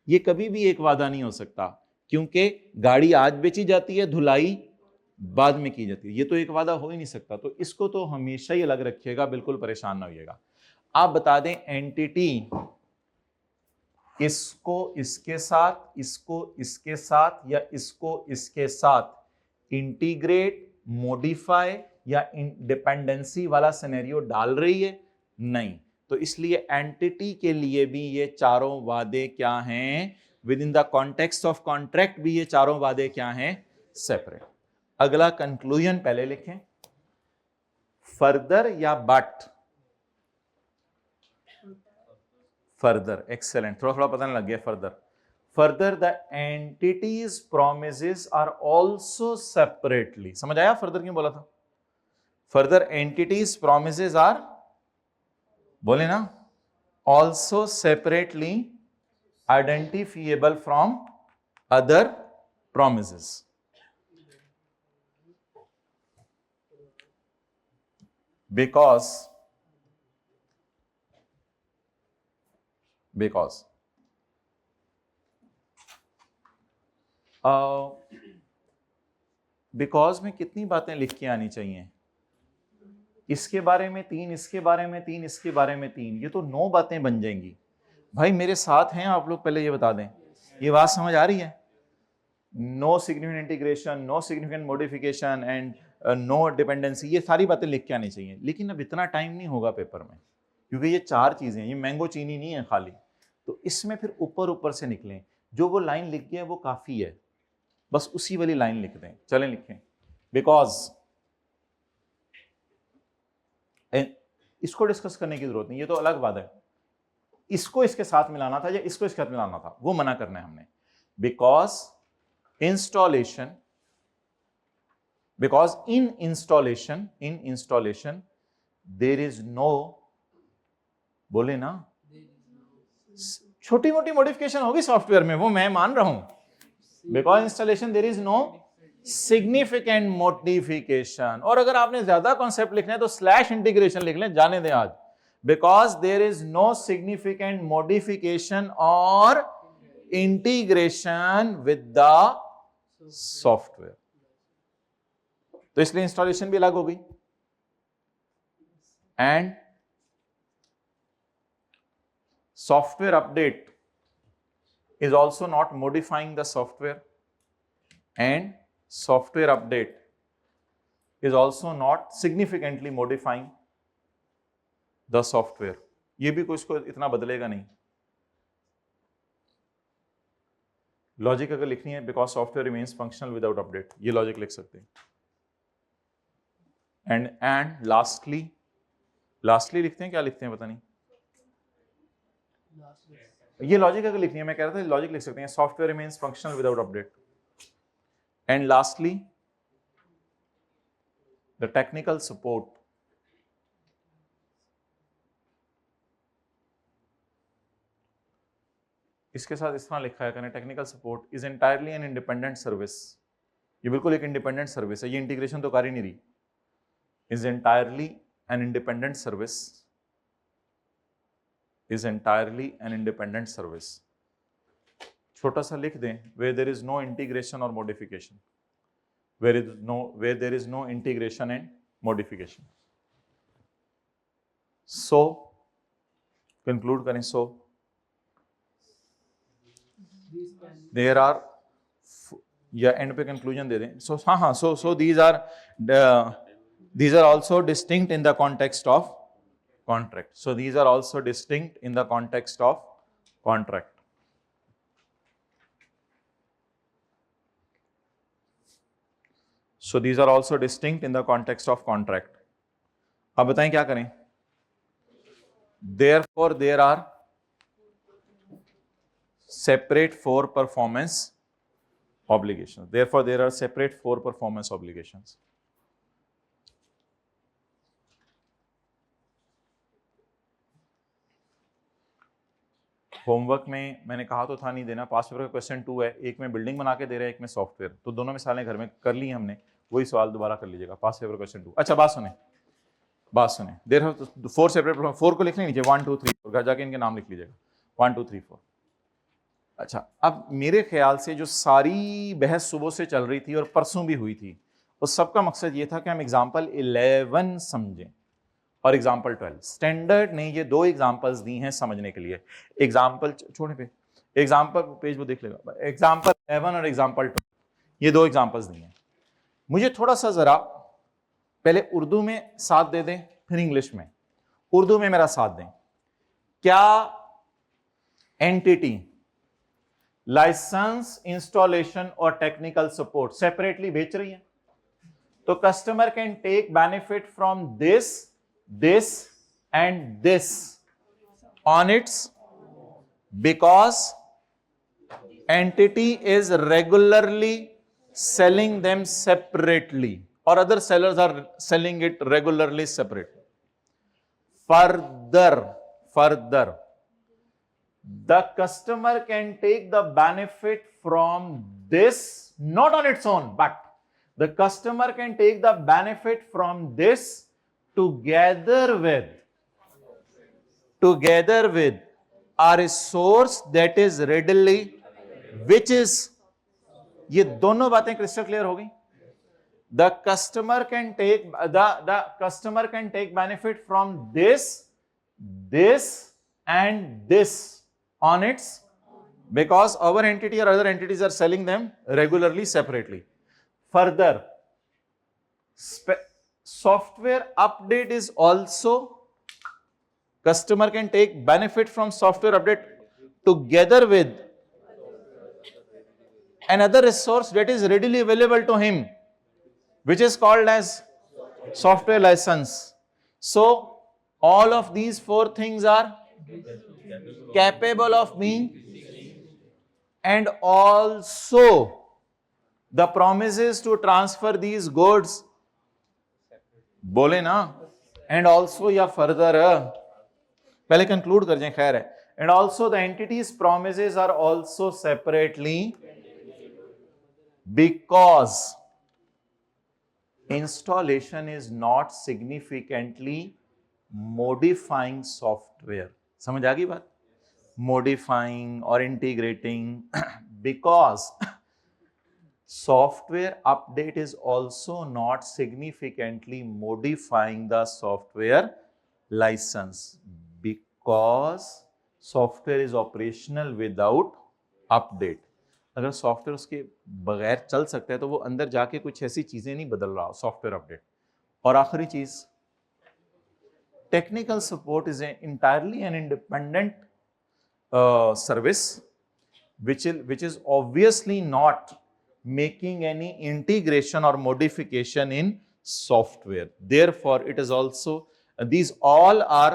ये कभी भी एक वादा नहीं हो सकता, क्योंकि गाड़ी आज बेची जाती है, धुलाई बाद में की जाती है, ये तो एक वादा हो ही नहीं सकता। तो इसको तो हमेशा ही अलग रखिएगा, बिल्कुल परेशान ना होइएगा। आप बता दें एंटिटी इसको इसके साथ, इसको इसके साथ या इसको इसके साथ इंटीग्रेट, मॉडिफाई या डिपेंडेंसी वाला सिनेरियो डाल रही है? नहीं। तो इसलिए एंटिटी के लिए भी ये चारों वादे क्या हैं? With in the context of contract भी ये चारों वादे क्या हैं? सेपरेट। अगला कंक्लूजन पहले लिखें, फर्दर या बट? फर्दर, एक्सेलेंट, थोड़ा थोड़ा पता नहीं लग गया। Further the entities promises are also separately. समझ आया फर्दर क्यों बोला था? फर्दर एंटिटीज प्रोमिसेस आर, बोले ना, also separately identifiable from other promises. because because में कितनी बातें लिख के आनी चाहिए? इसके बारे में 3, इसके बारे में 3, इसके बारे में 3, ये तो 9 बातें बन जाएंगी। भाई मेरे साथ हैं आप लोग? पहले ये बता दें, ये बात समझ आ रही है? No significant integration, no significant modification and no dependency, ये सारी बातें लिख के आनी चाहिए। लेकिन अब इतना टाइम नहीं होगा पेपर में, क्योंकि ये 4 चीजें, ये मैंगो चीनी नहीं है खाली। तो इसमें फिर ऊपर ऊपर से निकलें, जो वो लाइन लिख गया वो काफी है, बस उसी वाली लाइन लिख दें। चलें लिखें, बिकॉज इसको डिस्कस करने की जरूरत नहीं, ये तो अलग बात है। इसको इसके साथ मिलाना था या इसको इसके साथ मिलाना था, वो मना करना है हमने। Because installation, because in installation there is no, बोले ना, छोटी मोटी मॉडिफिकेशन होगी सॉफ्टवेयर में, वो मैं मान रहा हूं। Because installation there is no significant modification. और अगर आपने ज्यादा कॉन्सेप्ट लिखना है तो स्लैश इंटीग्रेशन लिख लें, जाने दें आज। Because there is no significant modification और इंटीग्रेशन विद द सॉफ्टवेयर, तो इसलिए इंस्टॉलेशन भी अलग हो गई। And software update is also not modifying the software, and software update is also not significantly modifying the software. ये भी कुछ को इतना बदलेगा नहीं। लॉजिक अगर लिखनी है, because software remains functional without update, ये लॉजिक लिख सकते हैं। एंड लास्टली लिखते हैं, क्या लिखते हैं पता नहीं, ये लॉजिक अगर लिखनी है, मैं कह रहा था लॉजिक लिख सकते हैं, software remains functional without update. And lastly the technical support इसके साथ इस तरह लिखा है करें, technical support is entirely an independent service. ये बिल्कुल एक इंडिपेंडेंट सर्विस है, ये इंटीग्रेशन तो कर ही नहीं रही। is entirely an independent service, is entirely an independent service। छोटा सा लिख दें, where there is no integration or modification, where there is no integration and modification। so conclude करें, so there are, या एंड पे कंक्लूजन दे दें। so हाँ, so these are These are also distinct in the context of contract. So these are also distinct in the context of contract. So these are also distinct in the context of contract. अब बताएं क्या करें? Therefore, there are separate four performance obligations. Therefore, there are separate four performance obligations. Homework में मैंने कहा तो था नहीं देना, पास पेपर का क्वेश्चन 2 है, एक में बिल्डिंग बना के दे रहे हैं, एक में सॉफ्टवेयर, तो दोनों मिसालें घर में कर ली हमने, वही सवाल दोबारा कर लीजिएगा, पास पेपर क्वेश्चन 2। अच्छा बात सुने, देर हैव 4 सेपरेट, 4 को लिख लें नीचे, 1 2 3 4, घर जाके इनके नाम लिख लीजिएगा, 1 2 3 4। अच्छा, अब मेरे ख्याल से जो सारी बहस सुबह से चल रही थी और परसों भी हुई थी, उस सबका मकसद ये था कि हम एग्जाम्पल 11 समझें और एग्जाम्पल 12। स्टैंडर्ड ने ये 2 एग्जाम्पल्स दी हैं समझने के लिए। एग्जाम्पल छोड़े पे, एग्जाम्पल पेज वो देख लेगा, एग्जाम्पल 11 और एग्जाम्पल 12, ये 2 एग्जाम्पल्स दी हैं। मुझे थोड़ा सा जरा पहले उर्दू में साथ दे दें, फिर इंग्लिश में। उर्दू में मेरा साथ दें। क्या एंटिटी लाइसेंस, इंस्टॉलेशन और टेक्निकल सपोर्ट सेपरेटली बेच रही है? तो customer can take benefit from this, this and this on its, because entity is regularly selling them separately or other sellers are selling it regularly separately. Further, the customer can take the benefit from this not on its own, but the customer can take the benefit from this together with a resource that is readily, which is, ये दोनों बातें क्रिस्टल क्लियर हो गई। The customer can take benefit from this and this on its, because our entity or other entities are selling them regularly separately. Further, software update is also, customer can take benefit from software update together with another resource that is readily available to him, which is called as software license. So all of these 4 things are capable of being, and also the promises to transfer these goods, बोले ना, एंड ऑल्सो या फर्दर, पहले कंक्लूड कर जाए, खैर है, and also the entities promises are also separately, because installation is not significantly modifying software. समझ आ गई बात? मॉडिफाइंग और integrating, because software update is also not significantly modifying the software license, because software is operational without update. अगर सॉफ्टवेयर उसके बगैर चल सकता है तो वो अंदर जाके कुछ ऐसी चीजें नहीं बदल रहा सॉफ्टवेयर अपडेट। और आखिरी चीज, technical support is entirely an independent service which is obviously not making any integration or modification in software. Therefore, it is also, these all are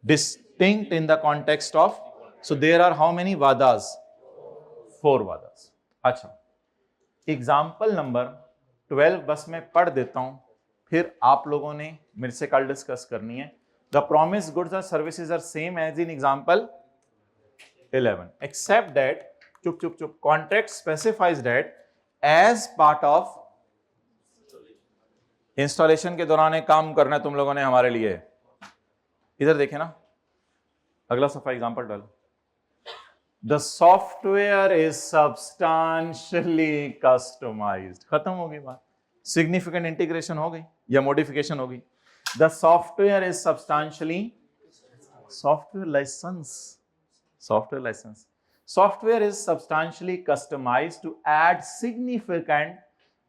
distinct in the context of, so there are how many vadas? 4 vadas. अच्छा, एग्जाम्पल नंबर 12 बस मैं पढ़ देता हूं, फिर आप लोगों ने मेरे से कल डिस्कस करनी है। The promised goods or services are same as in example 11, except that चुप contract specifies that as part of installation के दौरान एक काम करना है तुम लोगों ने हमारे लिए। इधर देखें ना, अगला सफा एग्जांपल डालो। The software is substantially customized. खत्म हो गई बात, सिग्निफिकेंट इंटीग्रेशन हो गई या मॉडिफिकेशन हो गई। The software is substantially, software license, software is substantially customized to add significant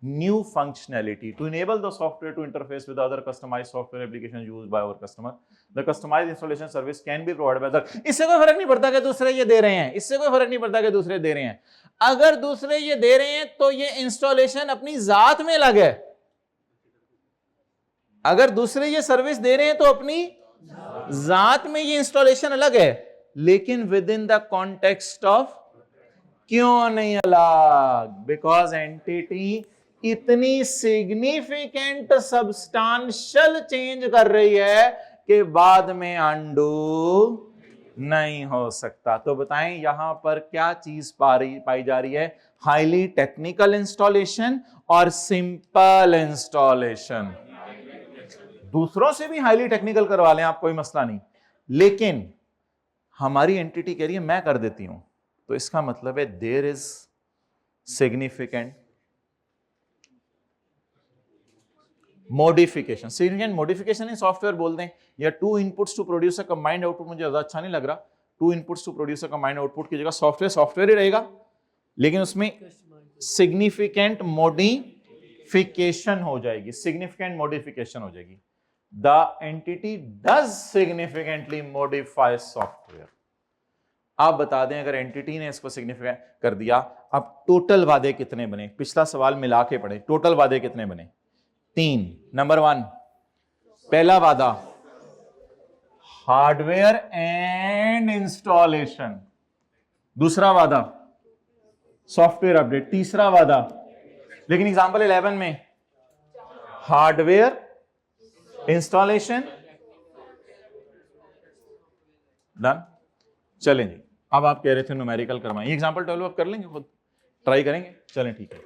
new functionality to enable the software to interface with other customized software applications used by our customer. The customized installation service can be provided by the. इससे कोई फर्क नहीं पड़ता कि दूसरे ये दे रहे हैं, इससे कोई फर्क नहीं पड़ता कि दूसरे दे रहे हैं. अगर दूसरे ये दे रहे हैं तो ये इंस्टॉलेशन अपनी जात में अलग है. अगर दूसरे ये सर्विस दे रहे हैं तो अपनी जात में ये इंस्टॉलेशन अलग है, लेकिन with in the context of. क्यों नहीं अलग? बिकॉज एंटिटी इतनी सिग्निफिकेंट सब्सटेंशियल चेंज कर रही है कि बाद में अंडू नहीं हो सकता. तो बताएं यहां पर क्या चीज पाई जा रही है? हाईली टेक्निकल इंस्टॉलेशन और सिंपल इंस्टॉलेशन. दूसरों से भी हाईली टेक्निकल करवा लें आप, कोई मसला नहीं, लेकिन हमारी एंटिटी कह रही है मैं कर देती हूं, तो इसका मतलब है there is significant modification. Significant modification in software बोल दें, या two inputs to produce a combined output, मुझे ज्यादा अच्छा नहीं लग रहा. Two inputs to produce a combined output की जगह सॉफ्टवेयर ही रहेगा, लेकिन उसमें सिग्निफिकेंट मॉडिफिकेशन हो जाएगी. सिग्निफिकेंट मॉडिफिकेशन हो जाएगी. The entity does significantly modify software. आप बता दें अगर एंटिटी ने इसको सिग्निफिकेंट कर दिया, अब टोटल वादे कितने बने? पिछला सवाल मिला के पढ़े. टोटल वादे कितने बने? 3. नंबर 1, पहला वादा हार्डवेयर एंड इंस्टॉलेशन. दूसरा वादा सॉफ्टवेयर अपडेट. तीसरा वादा, लेकिन एग्जांपल 11 में हार्डवेयर, इंस्टॉलेशन, डन. चलें जी, अब आप कह रहे थे न्यूमेरिकल करवाएं. एग्जांपल 12 आप कर लेंगे, खुद ट्राई करेंगे. चलें ठीक है.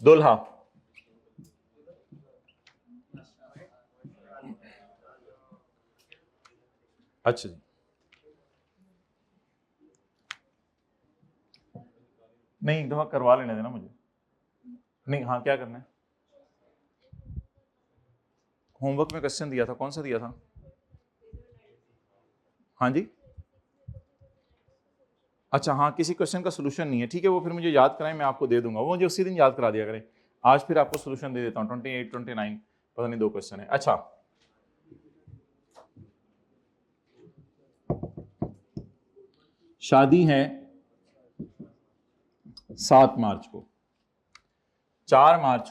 दुल्हा, अच्छा जी, नहीं एक दफा करवा लेने देना मुझे. नहीं, हाँ क्या करना है? होमवर्क में क्वेश्चन दिया था, कौन सा दिया था? हाँ जी, अच्छा हाँ, किसी क्वेश्चन का सोल्यूशन नहीं है. ठीक है, वो फिर मुझे याद कराएं, मैं आपको दे दूंगा. वो मुझे उसी दिन याद करा दिया करें. आज फिर आपको सोल्यूशन दे देता हूँ. 28, 29 पता नहीं 2 क्वेश्चन है. अच्छा, शादी है 7 मार्च को. 4 मार्च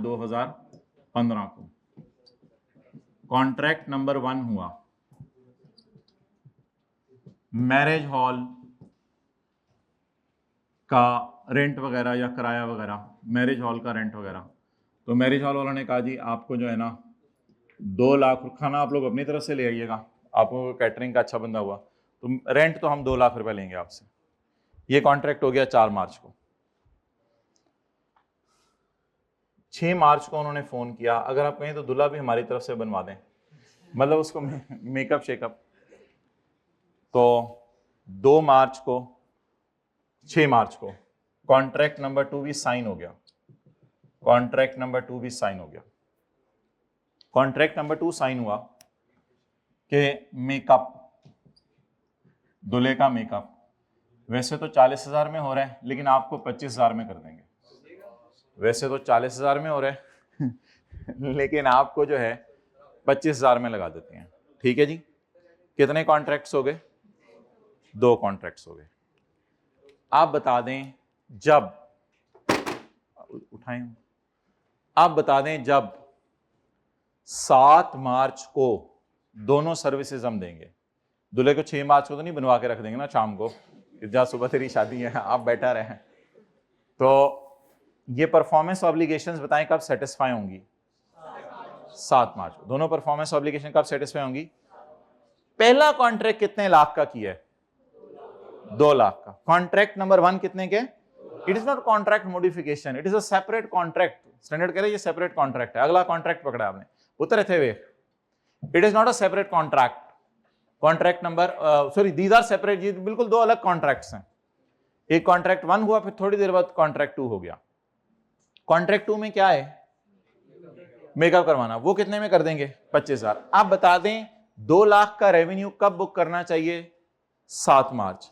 2015 को कॉन्ट्रैक्ट नंबर 1 हुआ. मैरिज हॉल का रेंट वगैरह या किराया वगैरह, मैरिज हॉल का रेंट वगैरह. तो मैरिज हॉल वालों ने कहा जी आपको जो है ना 2 लाख, खाना आप लोग अपनी तरफ से ले आइएगा, आपको कैटरिंग का अच्छा बंदा हुआ तो रेंट तो हम 2 लाख रुपए लेंगे आपसे. ये कॉन्ट्रैक्ट हो गया 4 मार्च को. 6 मार्च को उन्होंने फोन किया, अगर आप कहें तो दूल्हा भी हमारी तरफ से बनवा दें, मतलब उसको मेकअप शेकअप. तो 2 मार्च को, 6 मार्च को कॉन्ट्रैक्ट नंबर 2 भी साइन हो गया. कॉन्ट्रैक्ट नंबर 2 भी साइन हो गया. कॉन्ट्रैक्ट नंबर 2 साइन हुआ कि मेकअप, दूल्हे का मेकअप वैसे तो 40,000 में हो रहा है, लेकिन आपको 25,000 में कर देंगे. वैसे तो 40,000 में हो रहा है लेकिन आपको जो है 25,000 में लगा देते हैं. ठीक है जी. कितने कॉन्ट्रैक्ट्स हो गए? 2 कॉन्ट्रैक्ट्स हो गए. आप बता दें जब, उठाएं, आप बता दें जब 7 मार्च को दोनों सर्विसेज हम देंगे. दूल्हे को 6 मार्च को तो नहीं बनवा के रख देंगे ना शाम को, जहाँ सुबह तेरी शादी है आप बैठा रहे. तो ये परफॉर्मेंस ऑब्लिगेशंस बताएं कब सेटिस्फाई होंगी? 7 मार्च को. दोनों परफॉर्मेंस ऑब्लिगेशन कब सेटिस्फाई होंगी? पहला कॉन्ट्रैक्ट कितने लाख का किया है? 2 लाख का. कॉन्ट्रैक्ट नंबर 1 कितने के? It is not contract modification, it is a separate contract. Standard कह रहे ये सेपरेट कॉन्ट्रैक्ट है. अगला कॉन्ट्रैक्ट पकड़ा आपने, उतरे थे वे. It is not a separate contract. Contract number sorry, these are separate. ये बिल्कुल 2 अलग कॉन्ट्रैक्ट्स हैं. एक कॉन्ट्रैक्ट 1 हुआ, फिर थोड़ी देर बाद कॉन्ट्रैक्ट 2 हो गया. कॉन्ट्रैक्ट 2 में क्या है? मेकअप करवाना. वो कितने में कर देंगे? 25,000. आप बता दें 2 लाख का रेवेन्यू कब बुक करना चाहिए? 7 मार्च.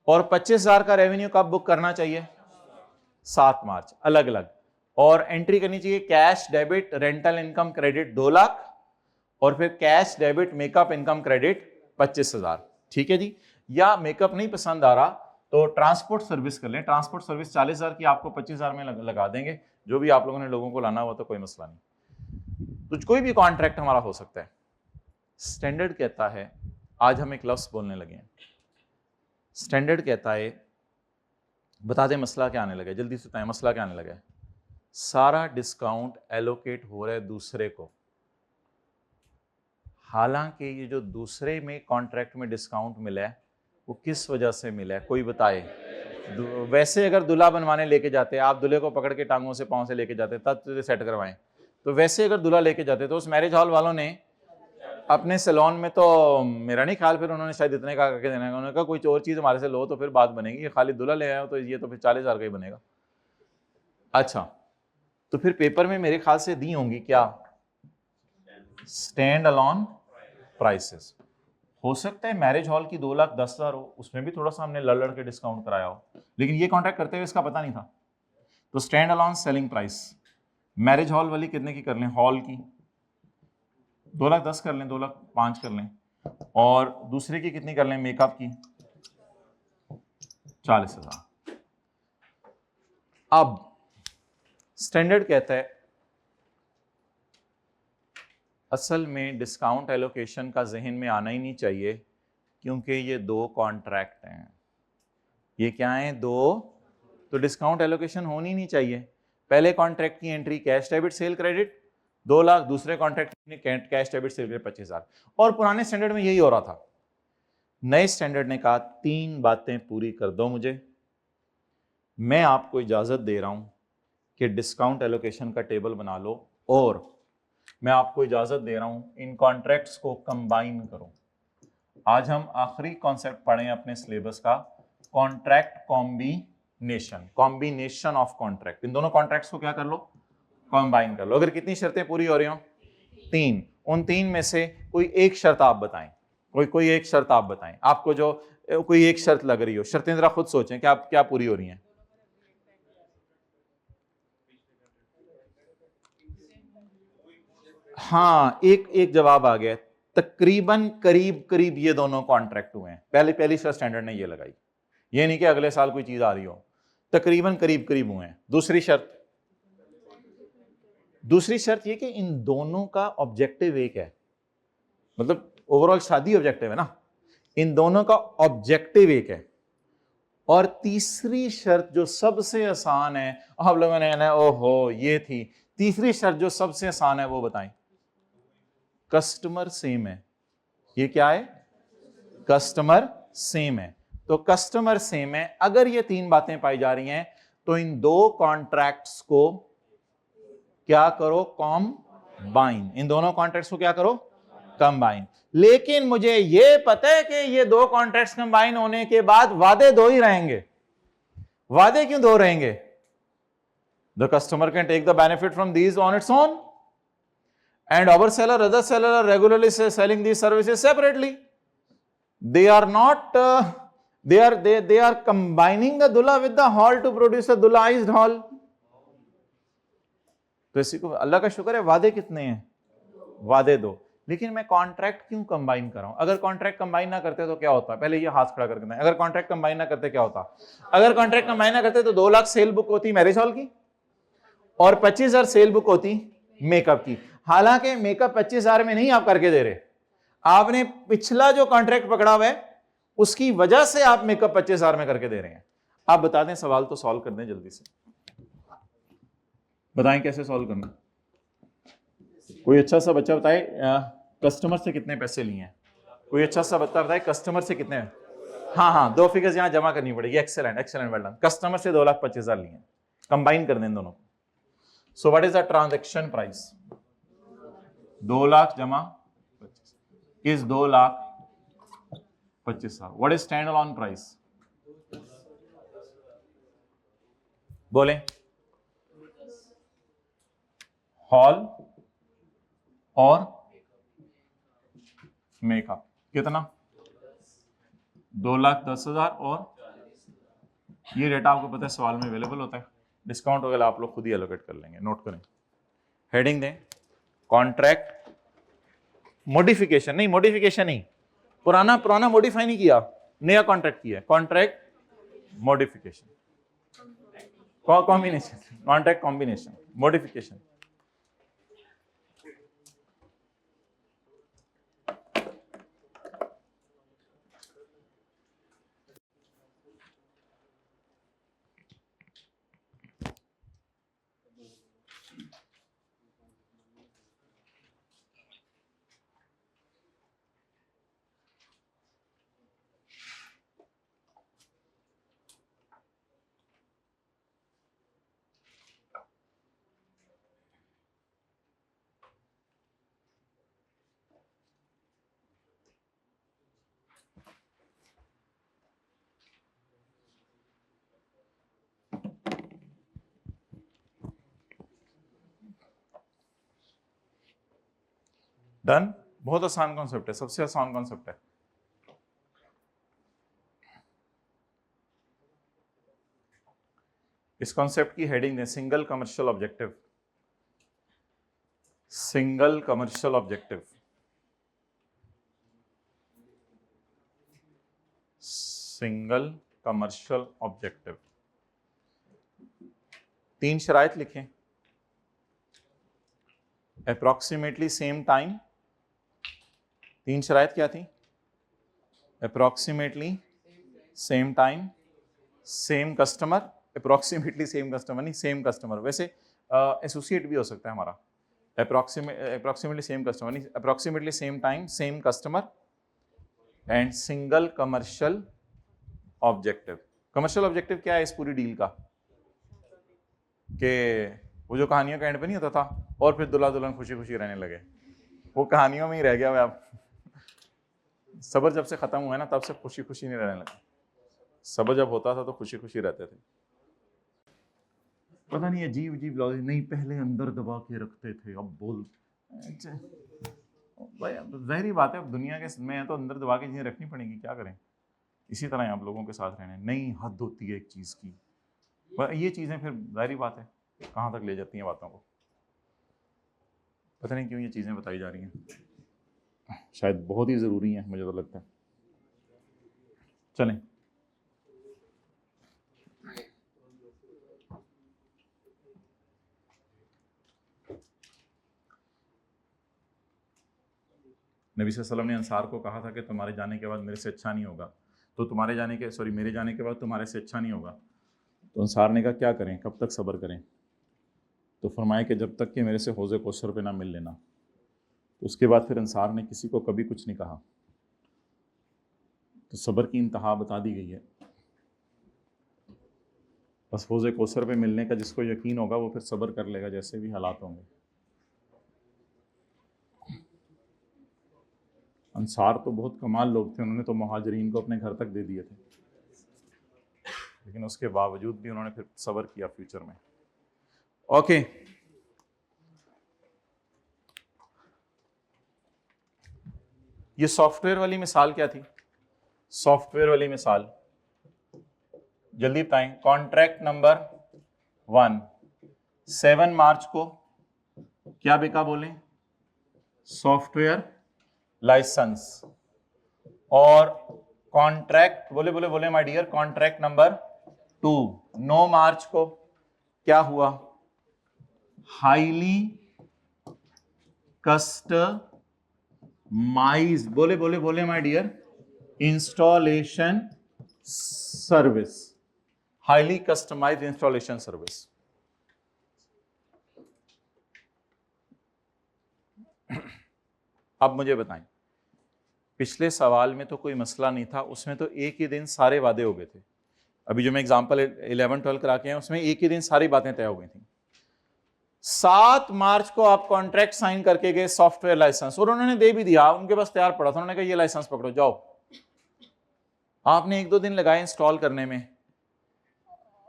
और 25,000 का रेवेन्यू कब बुक करना चाहिए? 7 मार्च, अलग अलग। और एंट्री करनी चाहिए cash debit rental income credit 2 lakh, और फिर cash debit makeup income credit 25,000। ठीक है जी। या मेकअप नहीं पसंद आ रहा तो ट्रांसपोर्ट सर्विस कर लें, ट्रांसपोर्ट सर्विस 40,000 की आपको 25,000 में लगा देंगे, जो भी आप लोगों ने लोगों को लाना हुआ तो कोई मसला नहीं। तो कोई भी कॉन्ट्रैक्ट हमारा हो सकता है। स्टैंडर्ड कहता है, आज हम एक लफ्ज बोलने लगे हैं, स्टैंडर्ड कहता है, बता दें मसला क्या आने लगा है, जल्दी से बताएं मसला क्या आने लगा है। सारा डिस्काउंट एलोकेट हो रहा है दूसरे को, हालांकि ये जो दूसरे में कॉन्ट्रैक्ट में डिस्काउंट मिला है वो किस वजह से मिला है, कोई बताए। वैसे अगर दूल्हा बनवाने लेके जाते, आप दूल्हे को पकड़ के टांगों से पांव से लेके जाते तब तुझे सेट करवाएं, तो वैसे अगर दूल्हा लेके जाते तो उस मैरिज हॉल वालों ने अपने सैलून में, तो मेरा नहीं ख्याल फिर उन्होंने शायद इतने का करके देना है, उन्होंने कहा कोई और चीज हमारे से लो तो फिर बात बनेगी, ये खाली दूल्हा ले आए हो तो ये तो फिर 40,000 का ही बनेगा। अच्छा, तो फिर पेपर में मेरे ख्याल से दी होंगी क्या, स्टैंड अलोन प्राइसेस। हो सकता है मैरिज हॉल की 2,10,000 हो, उसमें भी थोड़ा सा हमने लड़ के डिस्काउंट कराया हो, लेकिन ये कॉन्ट्रैक्ट करते हुए इसका पता नहीं था। तो stand alone selling price marriage hall वाली कितने की कर लें, हॉल की 2,10,000 कर लें, 2,05,000 कर लें, और दूसरे की कितनी कर लें, मेकअप की 40,000। अब स्टैंडर्ड कहता है असल में डिस्काउंट एलोकेशन का जहन में आना ही नहीं चाहिए, क्योंकि ये 2 कॉन्ट्रैक्ट हैं। ये क्या हैं, 2, तो डिस्काउंट एलोकेशन होनी नहीं चाहिए। पहले कॉन्ट्रैक्ट की entry cash debit cell credit 2 lakh, दूसरे कॉन्ट्रैक्ट में कैश डेबिट सेल क्रेडिट 25,000। और पुराने स्टैंडर्ड में यही हो रहा था। नए स्टैंडर्ड ने कहा 3 बातें पूरी कर दो मुझे, मैं आपको इजाजत दे रहा हूं कि डिस्काउंट एलोकेशन का टेबल बना लो, और मैं आपको इजाजत दे रहा हूं इन कॉन्ट्रैक्ट्स को कंबाइन करो। आज हम आखिरी कॉन्सेप्ट पढ़ें अपने सिलेबस का, contract combination, combination of contract. इन दोनों कॉन्ट्रैक्ट्स को क्या कर लो, कंबाइन कर लो। अगर कितनी शर्तें पूरी हो रही हो, 3, उन 3 में से कोई एक शर्त आप बताएं, कोई एक शर्त आप बताएं, आपको जो कोई एक शर्त लग रही हो, शर्तें जरा खुद सोचें क्या क्या पूरी हो रही हैं। हाँ, एक जवाब आ गया, तकरीबन करीब करीब ये दोनों कॉन्ट्रैक्ट हुए हैं। पहली शर्त स्टैंडर्ड ने ये लगाई, ये नहीं कि अगले साल कोई चीज आ रही हो, तकरीबन करीब करीब हुए हैं। दूसरी शर्त ये कि इन दोनों का ऑब्जेक्टिव एक है, मतलब ओवरऑल शादी ऑब्जेक्टिव है ना, इन दोनों का ऑब्जेक्टिव एक है। और तीसरी शर्त जो सबसे आसान है, आप लोगों ने ना ओहो ये थी, तीसरी शर्त जो सबसे आसान है वो बताएं, कस्टमर सेम है। ये क्या है, कस्टमर सेम है। तो कस्टमर सेम है, अगर ये 3 बातें पाई जा रही हैं तो इन 2 कॉन्ट्रैक्ट्स को क्या करो, कॉम्बाइन। इन दोनों कॉन्ट्रैक्ट्स को क्या करो, कंबाइन। लेकिन मुझे ये पता है कि ये 2 कॉन्ट्रैक्ट्स कंबाइन होने के बाद वादे 2 ही रहेंगे। वादे क्यों 2 रहेंगे, the customer can take the benefit from these on its own, and our seller, other seller are regularly selling these services separately. They are not they are combining the dulha with the hall to produce a dullaized hall. तो इसी को अल्लाह का शुक्र है, वादे कितने हैं, वादे 2। लेकिन मैं कॉन्ट्रैक्ट क्यों कंबाइन कर रहा हूं, अगर कॉन्ट्रैक्ट कंबाइन ना करते तो क्या होता, पहले ये हाथ खड़ा करके दें, अगर कॉन्ट्रैक्ट कंबाइन ना करते क्या होता, अगर कॉन्ट्रैक्ट कंबाइन ना करते तो 2 लाख सेल बुक होती मैरिज हॉल की, और 25,000 सेल बुक होती मेकअप की। हालांकि मेकअप 25,000 में नहीं आप करके दे रहे, आपने पिछला जो कॉन्ट्रैक्ट पकड़ा हुआ है उसकी वजह से आप मेकअप 25,000 में करके दे रहे हैं। आप बता दें, सवाल तो सॉल्व कर दें जल्दी से, बताएं कैसे सॉल्व करना। कोई अच्छा सा बच्चा बताए कस्टमर से कितने पैसे लिए हैं, कोई अच्छा सा बच्चा बताए कस्टमर से कितने, हाँ 2 फिगर्स यहां जमा करनी पड़ेगी। Excellent excellent, well done. Customer से 2,25,000 लिए हैं, कंबाइन कर दें दोनों। So what is the transaction price, 2 lakh जमा 25 is 2,25,000। What is stand alone price, बोले, हॉल और मेकअप कितना, 2,10,000, और ये डेटा आपको पता है सवाल में अवेलेबल होता है, डिस्काउंट वगैरह आप लोग खुद ही एलोकेट कर लेंगे, नोट करें। हेडिंग दें कॉन्ट्रैक्ट मॉडिफिकेशन, नहीं मॉडिफिकेशन नहीं, पुराना मॉडिफाई नहीं किया, नया कॉन्ट्रैक्ट किया, contract modification, combination, contract combination, modification. Done. बहुत आसान कॉन्सेप्ट है, सबसे आसान कॉन्सेप्ट है। इस कॉन्सेप्ट की हेडिंग दें single commercial objective, single commercial objective, single commercial objective. 3 शराइत लिखें, अप्रोक्सीमेटली सेम टाइम। 3 शराइत क्या थी? Approximately same time, same customer, approximately same customer नहीं, सेम कस्टमर, वैसे एसोसिएट भी हो सकता है हमारा। अप्रोक्सीमेटली सेम कस्टमर नहीं, approximately same time, same customer and single commercial objective. Commercial objective क्या है इस पूरी डील का? कि वो जो कहानियों का एंड पे नहीं होता था और फिर दुल्हा दुल्हन खुशी खुशी रहने लगे, वो कहानियों में ही रह गया हुआ। अब सबर जब से खत्म हुआ है ना, तब से खुशी खुशी नहीं रहने लगे। सबर जब होता था तो खुशी खुशी रहते थे। पता नहीं अजीब अजीब लॉजिक, नहीं पहले अंदर दबा के रखते थे अब बोल। भाई जाहिर बात है, अब दुनिया के में तो अंदर दबा के चीजें रखनी पड़ेंगी, क्या करें। इसी तरह आप लोगों के साथ रहने, नहीं हद होती है एक चीज की, ये चीजें फिर जाहिर बात है कहाँ तक ले जाती हैं बातों को। पता नहीं क्यों ये चीजें बताई जा रही हैं, शायद बहुत ही जरूरी है, मुझे तो लगता है। चलें, नबी सल्लल्लाहु अलैहि वसल्लम ने अंसार को कहा था कि तुम्हारे जाने के बाद मेरे से अच्छा नहीं होगा, तो मेरे जाने के बाद तुम्हारे से अच्छा नहीं होगा। तो अंसार ने कहा क्या करें, कब तक सब्र करें? तो फरमाया कि जब तक कि मेरे से हौज़े कौसर पे ना मिल लेना। तो उसके बाद फिर अंसार ने किसी को कभी कुछ नहीं कहा। तो सब्र की इंतहा बता दी गई है। बस हौज़े कौसर पे मिलने का जिसको यकीन होगा वो फिर सब्र कर लेगा, जैसे भी हालात होंगे। अंसार तो बहुत कमाल लोग थे, उन्होंने तो मुहाजिरीन को अपने घर तक दे दिए थे, लेकिन उसके बावजूद भी उन्होंने फिर सब्र किया फ्यूचर में। ओके, ये सॉफ्टवेयर वाली मिसाल क्या थी? सॉफ्टवेयर वाली मिसाल जल्दी बताएं। कॉन्ट्रैक्ट नंबर 1 7 मार्च को क्या बिका बोलें? Software licence. और कॉन्ट्रैक्ट बोले बोले बोले माय डियर, कॉन्ट्रैक्ट नंबर 2 9 मार्च को क्या हुआ? हाईली कस्टमाइज्ड, बोले बोले बोले my dear, installation service. Highly customized installation service. अब मुझे बताएं, पिछले सवाल में तो कोई मसला नहीं था, उसमें तो एक ही दिन सारे वादे हो गए थे। अभी जो मैं एग्जांपल 11-12 करा के हैं उसमें एक ही दिन सारी बातें तय हो गई थी। 7 मार्च को आप कॉन्ट्रैक्ट साइन करके गए सॉफ्टवेयर लाइसेंस, और उन्होंने दे भी दिया, उनके पास तैयार पड़ा था, उन्होंने कहा ये लाइसेंस पकड़ो जाओ। आपने 1-2 दिन लगाए इंस्टॉल करने में,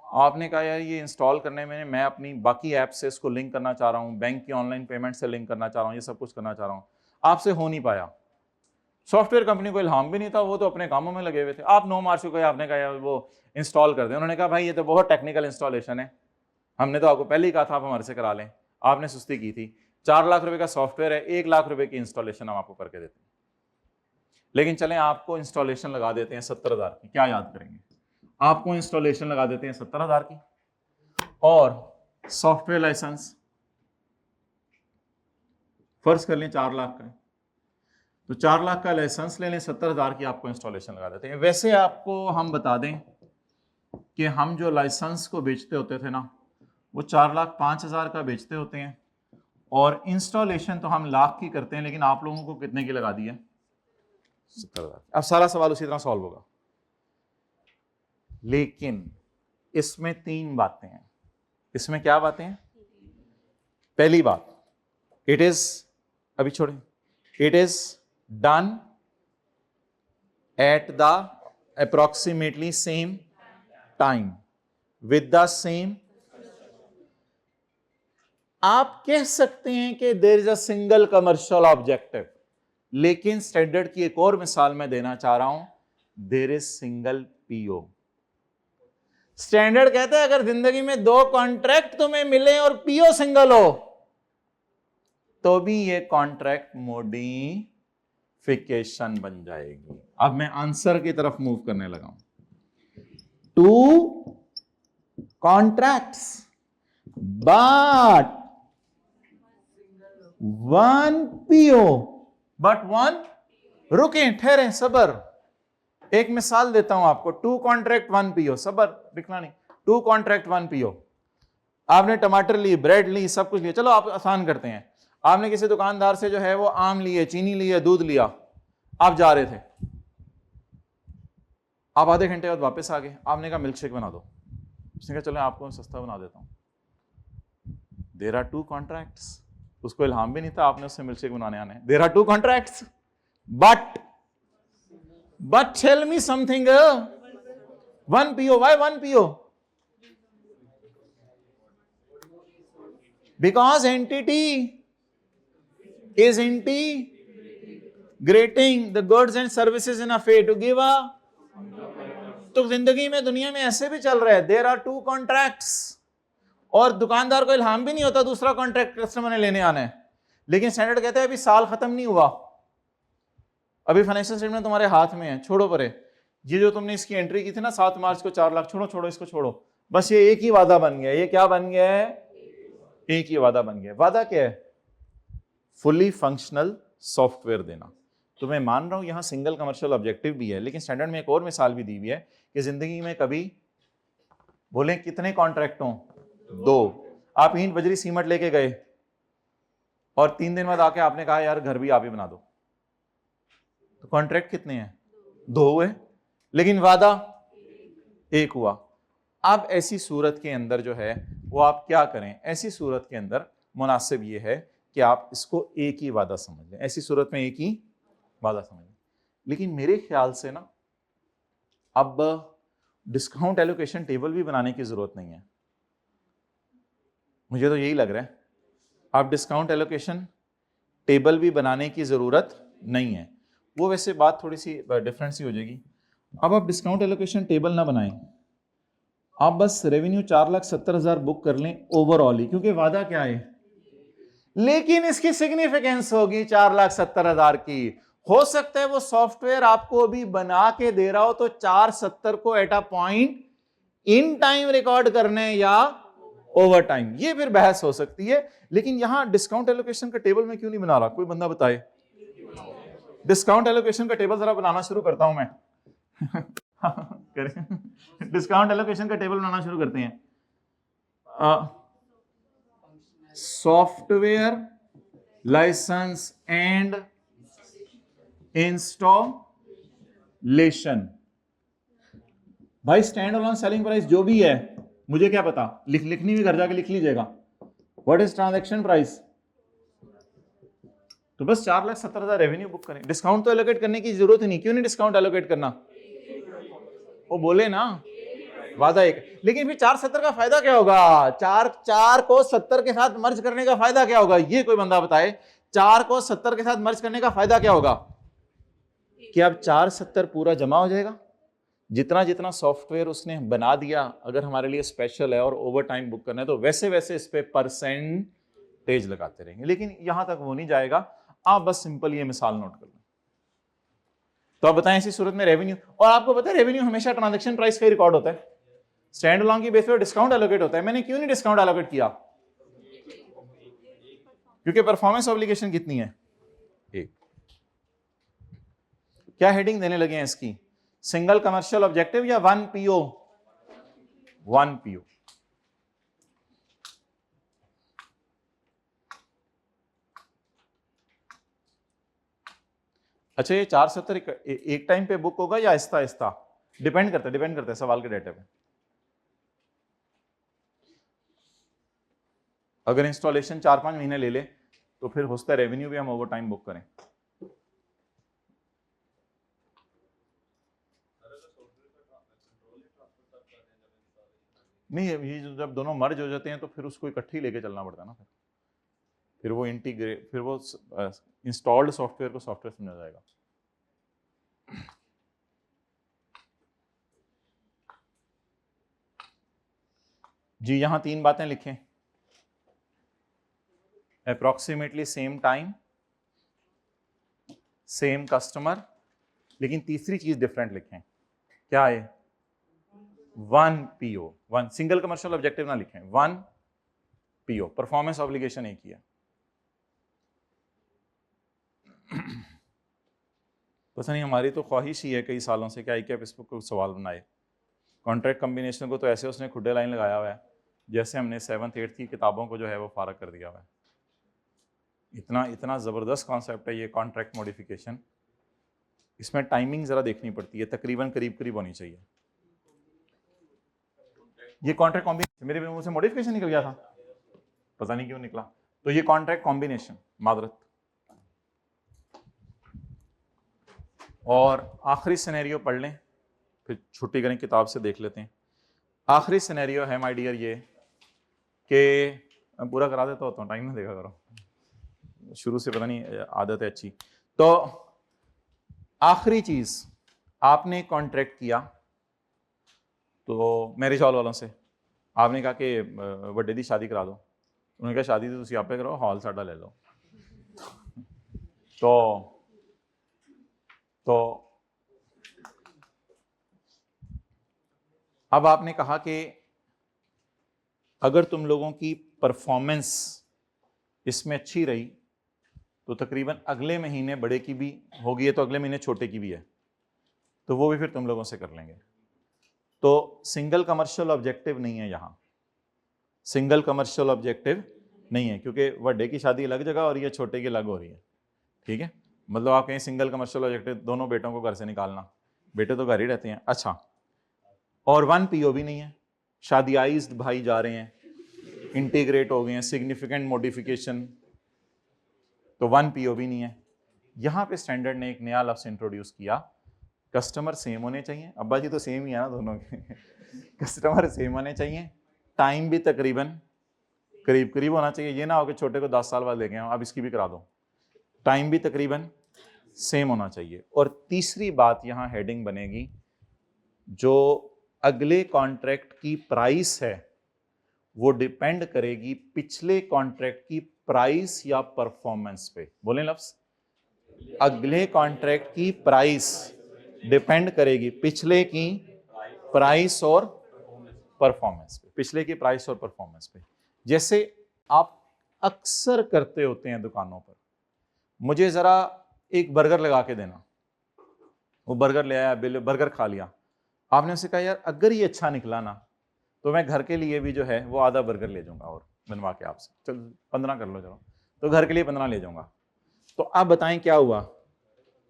आपने कहा यार ये इंस्टॉल करने में मैं अपनी बाकी ऐप से इसको लिंक करना चाह रहा हूँ, बैंक की ऑनलाइन पेमेंट से लिंक करना चाह रहा हूँ, ये सब कुछ करना चाह रहा हूँ, आपसे हो नहीं पाया। सॉफ्टवेयर कंपनी को इल्हाम भी नहीं था, वो तो अपने कामों में लगे हुए थे। आप 9 मार्च को आपने कहा वो इंस्टॉल कर दें, उन्होंने कहा भाई ये तो बहुत टेक्निकल इंस्टॉलेशन है, हमने तो आपको पहले ही कहा था आप हमारे से करा लें, आपने सुस्ती की थी। 4 लाख रुपए का सॉफ्टवेयर है, 1 लाख रुपए की इंस्टॉलेशन हम आपको करके देते हैं। लेकिन चलें आपको इंस्टॉलेशन लगा देते हैं 70,000 की, क्या याद करेंगे? आपको इंस्टॉलेशन लगा देते हैं 70,000 की और सॉफ्टवेयर लाइसेंस फर्ज कर लें 4 लाख का है, तो 4 लाख का लाइसेंस ले लें, 70,000 की आपको इंस्टॉलेशन लगा देते हैं। वैसे आपको हम बता दें कि हम जो लाइसेंस को बेचते होते थे ना, वो 4,05,000 का बेचते होते हैं और इंस्टॉलेशन तो हम लाख की करते हैं, लेकिन आप लोगों को कितने की लगा दी है? 70,000। अब सारा सवाल उसी तरह सॉल्व होगा, लेकिन इसमें 3 बातें हैं। इसमें क्या बातें हैं? पहली बात, इट इज, अभी छोड़ें, it is done at the approximately same time with the same. आप कह सकते हैं कि there is a single commercial objective, लेकिन स्टैंडर्ड की एक और मिसाल मैं देना चाह रहा हूं, there is single PO. Standard कहता है अगर जिंदगी में 2 कॉन्ट्रैक्ट तुम्हें मिले और पीओ सिंगल हो तो भी ये कॉन्ट्रैक्ट मॉडिफिकेशन बन जाएगी। अब मैं आंसर की तरफ मूव करने लगा हूं। 2 कॉन्ट्रैक्ट्स but 1 PO, but 1, रुकें, ठहरें, सबर। एक मिसाल देता हूं आपको, 2 कॉन्ट्रैक्ट 1 PO, सबर, दिखना नहीं। 2 कॉन्ट्रैक्ट 1 PO। आपने टमाटर ली, ब्रेड ली, सब कुछ लिया। चलो आप आसान करते हैं, आपने किसी दुकानदार से जो है वो आम लिए, चीनी लिए, दूध लिया, आप जा रहे थे, आप आधे घंटे बाद वापस आ गए, आपने कहा मिल्क शेक बना दो, उसने कहा चलो आपको सस्ता बना देता हूं। There are 2 contracts, उसको इल्हाम भी नहीं था, आपने उससे मिल्क शेक बनाने आने। There are 2 contracts, but tell me something, 1 PO, why 1 PO? Because entity is integrating the goods and services in a way to give a, तो जिंदगी में, दुनिया में ऐसे भी चल रहा है, there are 2 contracts, और दुकानदार को इल्हाम भी नहीं होता दूसरा कॉन्ट्रैक्ट कस्टमर ने लेने आना है, लेकिन स्टैंडर्ड कहता है अभी साल खत्म नहीं हुआ, अभी फाइनेंशियल स्टेटमेंट तुम्हारे हाथ में है, छोड़ो परे, ये जो तुमने इसकी एंट्री की थी ना 7 मार्च को 4 लाख, छोड़ो इसको छोड़ो, बस ये एक ही वादा बन गया। ये क्या बन गया है? एक ही वादा बन गया। वादा क्या है? फुली फंक्शनल सॉफ्टवेयर देना। तो मैं मान रहा हूं यहां सिंगल कमर्शियल ऑब्जेक्टिव भी है, लेकिन स्टैंडर्ड में एक और मिसाल भी दी हुई है कि जिंदगी में कभी, बोले कितने कॉन्ट्रैक्ट हों? 2। आप ईंट बजरी सीमेंट लेके गए और 3 दिन बाद आके आपने कहा यार घर भी आप ही बना दो, तो कॉन्ट्रैक्ट कितने हैं? 2 हुए, लेकिन वादा 1 हुआ। अब ऐसी सूरत के अंदर जो है वो आप क्या करें? ऐसी सूरत के अंदर मुनासिब ये है कि आप इसको एक ही वादा समझ लें, ऐसी सूरत में एक ही वादा समझ लें। लेकिन मेरे ख्याल से ना अब डिस्काउंट एलोकेशन टेबल भी बनाने की जरूरत नहीं है, मुझे तो यही लग रहा है। अब डिस्काउंट एलोकेशन टेबल भी बनाने की जरूरत नहीं है, वो वैसे बात थोड़ी सी डिफरेंट सी हो जाएगी। अब आप डिस्काउंट एलोकेशन टेबल ना बनाएं, आप बस रेवेन्यू 4,70,000 बुक कर लें ओवरऑल ही, क्योंकि वादा क्या है, लेकिन इसकी सिग्निफिकेंस होगी 4,70,000 की। हो सकता है वो सॉफ्टवेयर आपको अभी बना के दे रहा हो तो 470 को at a point in time record करने या ओवर टाइम, ये फिर बहस हो सकती है। लेकिन यहां डिस्काउंट एलोकेशन का टेबल में क्यों नहीं बना रहा? कोई बंदा बताए। डिस्काउंट एलोकेशन का टेबल जरा बनाना शुरू करता हूं मैं डिस्काउंट एलोकेशन का टेबल बनाना शुरू करते हैं। सॉफ्टवेयर लाइसेंस एंड इंस्टॉलेशन, भाई स्टैंड अलोन सेलिंग प्राइस जो भी है, मुझे क्या पता, लिखनी भी घर जाके लिख लीजिएगा। What is transaction price? तो बस 4,70,000 रेवेन्यू बुक करें, डिस्काउंट तो एलोकेट करने की जरूरत ही नहीं। क्यों नहीं डिस्काउंट एलोकेट करना? वो बोले ना वादा एक, लेकिन फिर 470 का फायदा क्या होगा? 4 को 70 के साथ मर्ज करने का फायदा क्या होगा? ये कोई बंदा बताए। 4 को 70 के साथ मर्ज करने का फायदा क्या होगा? कि अब 470 पूरा जमा हो जाएगा, जितना जितना सॉफ्टवेयर उसने बना दिया अगर हमारे लिए स्पेशल है और ओवर टाइम बुक करना है तो वैसे वैसे इस पे परसेंटेज लगाते रहेंगे, लेकिन यहां तक वो नहीं जाएगा। आप बस सिंपल ये मिसाल नोट कर लें। तो आप बताएं ऐसी सूरत में रेवेन्यू, और आपको पता है रेवेन्यू हमेशा ट्रांजैक्शन प्राइस का ही रिकॉर्ड होता है, स्टैंड अलोन की बेस पे डिस्काउंट एलोकेट होता है। मैंने क्यों नहीं डिस्काउंट एलोकेट किया? क्योंकि परफॉर्मेंस ऑब्लिगेशन कितनी है? एक। क्या हेडिंग देने लगे हैं इसकी? सिंगल कमर्शियल ऑब्जेक्टिव या 1 PO? 1 PO। अच्छा, ये 470 एक टाइम पे बुक होगा या आहिस्ता आहिस्ता? डिपेंड करता है सवाल के डेटा पे। अगर इंस्टॉलेशन 4-5 महीने ले ले तो फिर हो सकता है रेवेन्यू भी हम ओवर टाइम बुक करें। नहीं, ये जब दोनों मर्ज हो जाते हैं तो फिर उसको इकट्ठी लेके चलना पड़ता है ना, फिर वो इंटीग्रेट, फिर वो इंस्टॉल्ड सॉफ्टवेयर को सॉफ्टवेयर समझा जाएगा। जी यहां 3 बातें लिखें, approximately same time, same customer, लेकिन तीसरी चीज डिफरेंट लिखें। क्या है? 1 PO, 1 सिंगल कमर्शियल ऑब्जेक्टिव ना लिखें, 1 PO, परफॉर्मेंस ऑब्लिगेशन एक ही है। पता नहीं, हमारी तो ख्वाहिश ही है कई सालों से कि ICAP इस पर कोई सवाल बनाए। कॉन्ट्रैक्ट कॉम्बिनेशन को तो ऐसे उसने खुडे लाइन लगाया हुआ है जैसे हमने 7th 8th की किताबों को जो है वो फारग कर दिया हुआ है। इतना इतना ज़बरदस्त कॉन्सेप्ट है ये कॉन्ट्रैक्ट मॉडिफिकेशन। इसमें टाइमिंग ज़रा देखनी पड़ती है, तकरीबन करीब करीब होनी चाहिए। ये कॉन्ट्रैक्ट कॉम्बिनेशन मेरे मुंह से मॉडिफिकेशन निकल गया था, पता नहीं क्यों निकला। तो ये कॉन्ट्रैक्ट कॉम्बिनेशन, मादरत। और आखिरी सिनेरियो पढ़ लें, फिर छुट्टी करें, किताब से देख लेते हैं। आखिरी सिनेरियो है माय डियर ये कि पूरा करा देता होता हूँ, टाइम ना देखा करो, शुरू से पता नहीं आदत है अच्छी। तो आखिरी चीज, आपने कॉन्ट्रैक्ट किया तो मैरिज हॉल वालों से, आपने कहा कि बड्डे दी शादी करा दो। उन्होंने कहा शादी तो तुसी आपे करो, हॉल साडा ले लो। तो अब आपने कहा कि अगर तुम लोगों की परफॉर्मेंस इसमें अच्छी रही तो तकरीबन अगले महीने बड़े की भी होगी है, तो अगले महीने छोटे की भी है, तो वो भी फिर तुम लोगों से कर लेंगे। तो सिंगल कमर्शियल ऑब्जेक्टिव नहीं है यहाँ, सिंगल कमर्शियल ऑब्जेक्टिव नहीं है, क्योंकि बड़े की शादी अलग जगह हो रही है, छोटे की अलग हो रही है। ठीक है, मतलब आप कहें सिंगल कमर्शियल ऑब्जेक्टिव, दोनों बेटों को घर से निकालना, बेटे तो घर ही रहते हैं। अच्छा, और 1 PO भी नहीं है, शादीआइज्ड भाई जा रहे हैं, इंटीग्रेट हो गए हैं, सिग्निफिकेंट मॉडिफिकेशन, तो 1 PO भी नहीं है। यहाँ पे स्टैंडर्ड ने एक नया लफ्ज़ इंट्रोड्यूस किया, कस्टमर सेम होने चाहिए। अब्बा जी तो सेम ही है ना दोनों के कस्टमर सेम होने चाहिए, टाइम भी तकरीबन करीब करीब होना चाहिए। ये ना हो कि छोटे को 10 साल बाद लेके आओ, अब इसकी भी करा दो। टाइम भी तकरीबन सेम होना चाहिए। और तीसरी बात यहाँ हेडिंग बनेगी, जो अगले कॉन्ट्रैक्ट की प्राइस है वो डिपेंड करेगी पिछले कॉन्ट्रैक्ट की प्राइस या परफॉर्मेंस पे। बोलें लफ्ज, अगले कॉन्ट्रैक्ट की प्राइस डिपेंड करेगी पिछले की प्राइस और परफॉर्मेंस पे, पिछले की प्राइस और परफॉर्मेंस पे। जैसे आप अक्सर करते होते हैं दुकानों पर, मुझे जरा एक बर्गर लगा के देना, वो बर्गर ले आया, बिल बर्गर खा लिया, आपने उससे कहा यार अगर ये अच्छा निकला ना तो मैं घर के लिए भी जो है वो आधा बर्गर ले जाऊंगा और बनवा के आपसे, चल 15 कर लो चलो, तो घर के लिए 15 ले जाऊंगा। तो आप बताएं क्या हुआ,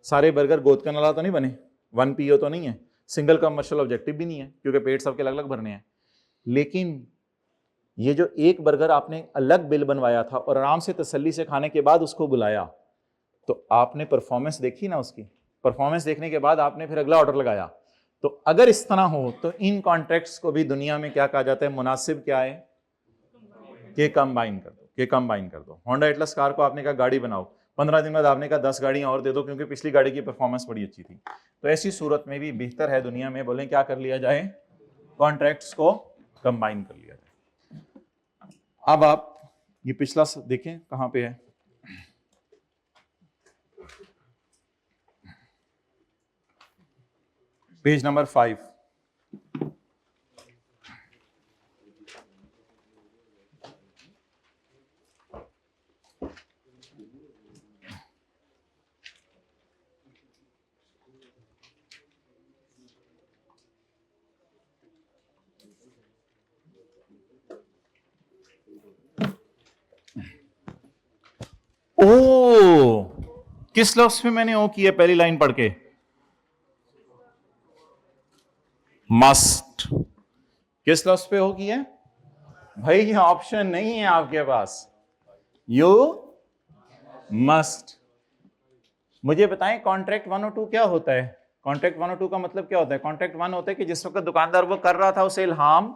सारे बर्गर गोद का नला तो नहीं बने, 1 PO तो नहीं है, सिंगल कमर्शियल ऑब्जेक्टिव भी नहीं है, क्योंकि पेट सबके अलग अलग भरने हैं। लेकिन ये जो एक बर्गर आपने अलग बिल बनवाया था और आराम से तसल्ली से खाने के बाद उसको बुलाया, तो आपने परफॉर्मेंस देखी ना, उसकी परफॉर्मेंस देखने के बाद आपने फिर अगला ऑर्डर लगाया। तो अगर इस तरह हो तो इन कॉन्ट्रैक्ट्स को भी दुनिया में क्या कहा जाता है, मुनासिब क्या है कि कंबाइन कर दो, कि कंबाइन कर दो। होंडा एटलस कार को आपने कहा गाड़ी बनाओ, 15 दिन बाद आपने कहा 10 गाड़ियां और दे दो क्योंकि पिछली गाड़ी की परफॉर्मेंस बड़ी अच्छी थी। तो ऐसी सूरत में भी बेहतर है दुनिया में बोले क्या कर लिया जाए, कॉन्ट्रैक्ट्स को कंबाइन कर लिया जाए। अब आप ये पिछला देखें कहां पे है, पेज नंबर 5। ओ किस लफ्ज पे मैंने ओ की है पहली लाइन पढ़ के, मस्ट। किस लफ्ज पे हो की है भाई, ये ऑप्शन नहीं है आपके पास, यू मस्ट। मुझे बताएं कॉन्ट्रैक्ट 1 और 2 क्या होता है। कॉन्ट्रैक्ट 1 और 2 का मतलब क्या होता है। कॉन्ट्रैक्ट 1 होता है कि जिस वक्त दुकानदार वो कर रहा था उसे इल्हाम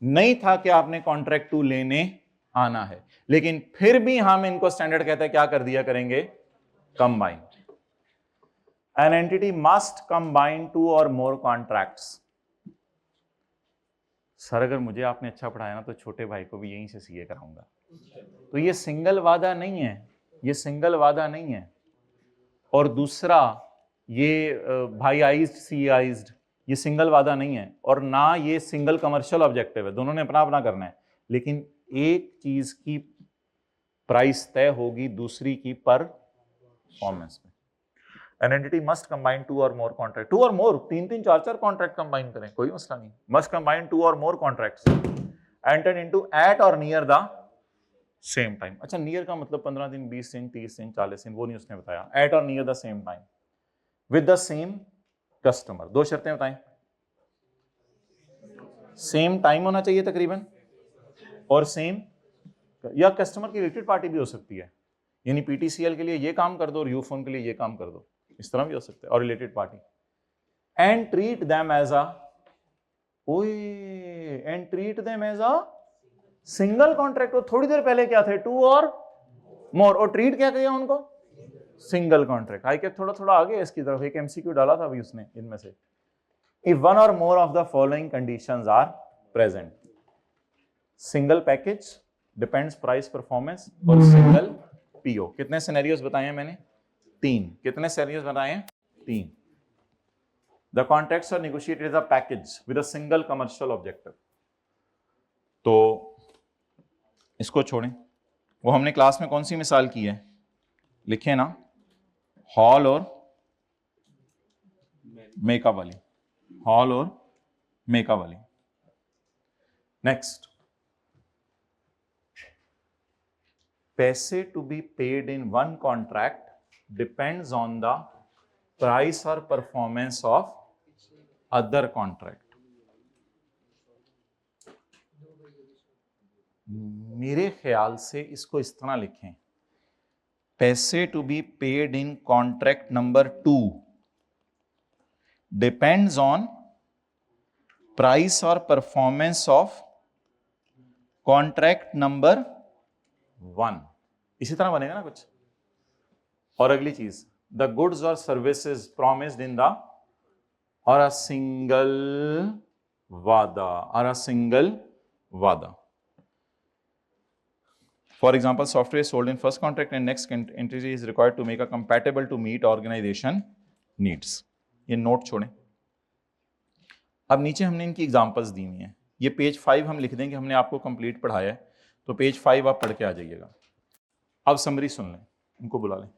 नहीं था कि आपने कॉन्ट्रैक्ट 2 लेने आना है, लेकिन फिर भी हम इनको स्टैंडर्ड कहते हैं क्या कर दिया करेंगे, combine. An entity must combine 2 और मोर कॉन्ट्रैक्ट्स। सर अगर मुझे आपने अच्छा पढ़ाया ना तो छोटे भाई को भी यहीं से सीए कराऊंगा। तो ये सिंगल वादा नहीं है, ये सिंगल वादा नहीं है। और दूसरा ये भाई आइज्ड सी आइज्ड, ये सिंगल वादा नहीं है, और ना ये सिंगल कमर्शियल ऑब्जेक्टिव है, दोनों ने अपना अपना करना है। लेकिन एक चीज की प्राइस तय होगी दूसरी की परफॉर्मेंस में। An entity must combine 2 or more contract, 2 or more, 3 4 contract combine करें, कोई मसला नहीं। must combine 2 or more contracts entered into at or near the same time। अच्छा नियर का मतलब 15 दिन, 20 दिन, 30 दिन, 40 दिन, वो नहीं उसने बताया। at or near the same time with the same customer। दो शर्तें बताएं, सेम टाइम होना चाहिए तकरीबन, और सेम या कस्टमर की रिलेटेड पार्टी भी हो सकती है, यानी पीटीसीएल के लिए ये काम कर दो और यूफोन के लिए ये काम कर दो, इस तरह भी हो सकता है, और related party. And treat them as a, and treat them as a single contract. और थोड़ी देर पहले क्या थे, 2 और मोर, और ट्रीट क्या किया उनको, सिंगल कॉन्ट्रैक्ट। आई के थोड़ा थोड़ा आगे इसकी तरफ एक एमसीक्यू डाला था अभी उसने इनमें से, if one or more of the following conditions are present, single package, depends price performance, और सिंगल पीओ। कितने सिनेरियोस बताए हैं मैंने, 3। कितने सिनेरियोस बताए हैं, 3। The contracts are negotiated as a package with a single commercial objective. तो इसको छोड़ें, वो हमने क्लास में कौन सी मिसाल की है, लिखे ना, हॉल और मेकअप वाली, हॉल और मेकअप वाली। नेक्स्ट, पैसे to be paid in one contract depends on the price or performance of other contract. मेरे ख्याल से इसको इस तरह लिखें, पैसे to be paid in contract number 2 depends on price or performance of contract number 1। इसी तरह बनेगा ना कुछ। और अगली चीज, the goods or services promised in the, और अ सिंगल वादा, और अ सिंगल वादा। For example, software is sold in first contract and next entity is required to make a compatible to meet organization needs। ये नोट छोड़ें। अब नीचे हमने इनकी एग्जांपल्स दी हुई हैं, ये पेज 5 हम लिख देंगे, हमने आपको कंप्लीट पढ़ाया है, तो पेज 5 आप पढ़ के आ जाइएगा। अब समरी सुन लें, इनको बुला लें,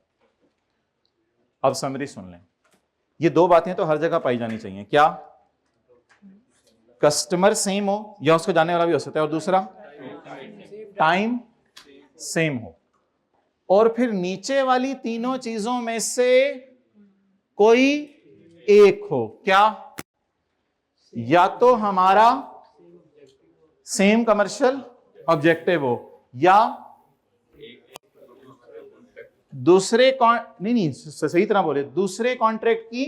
अब समरी सुन लें। ये 2 बातें तो हर जगह पाई जानी चाहिए, क्या, कस्टमर सेम हो या उसको जानने वाला भी हो सकता है, और दूसरा टाइम सेम हो, और फिर नीचे वाली तीनों चीजों में से कोई एक हो, क्या, या तो हमारा सेम कमर्शियल ऑब्जेक्टिव हो, या दूसरे नहीं सही तरह बोले, दूसरे कॉन्ट्रैक्ट की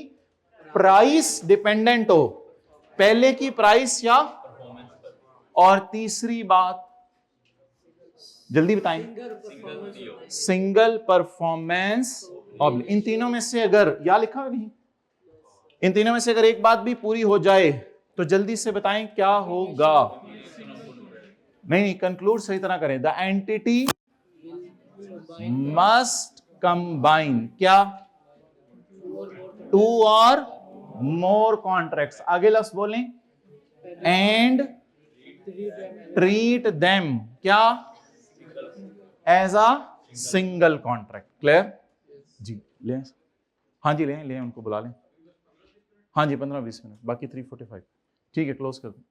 प्राइस डिपेंडेंट हो पहले की प्राइस, या और तीसरी बात जल्दी बताएं। Single performance oblique. इन तीनों में से अगर, या लिखा है नहीं, इन तीनों में से अगर एक बात भी पूरी हो जाए तो जल्दी से बताएं क्या होगा। नहीं, कंक्लूड सही तरह करें। द एंटिटी मस्ट कंबाइन क्या, 2 और मोर कॉन्ट्रैक्ट्स। आगे लफ्ज बोलें, एंड ट्रीट देम क्या, as a single contract. Clear जी? ले, हाँ जी, ले उनको बुला लें। हाँ जी, 15-20 मिनट, बाकी 3:45। ठीक है, क्लोज कर दो।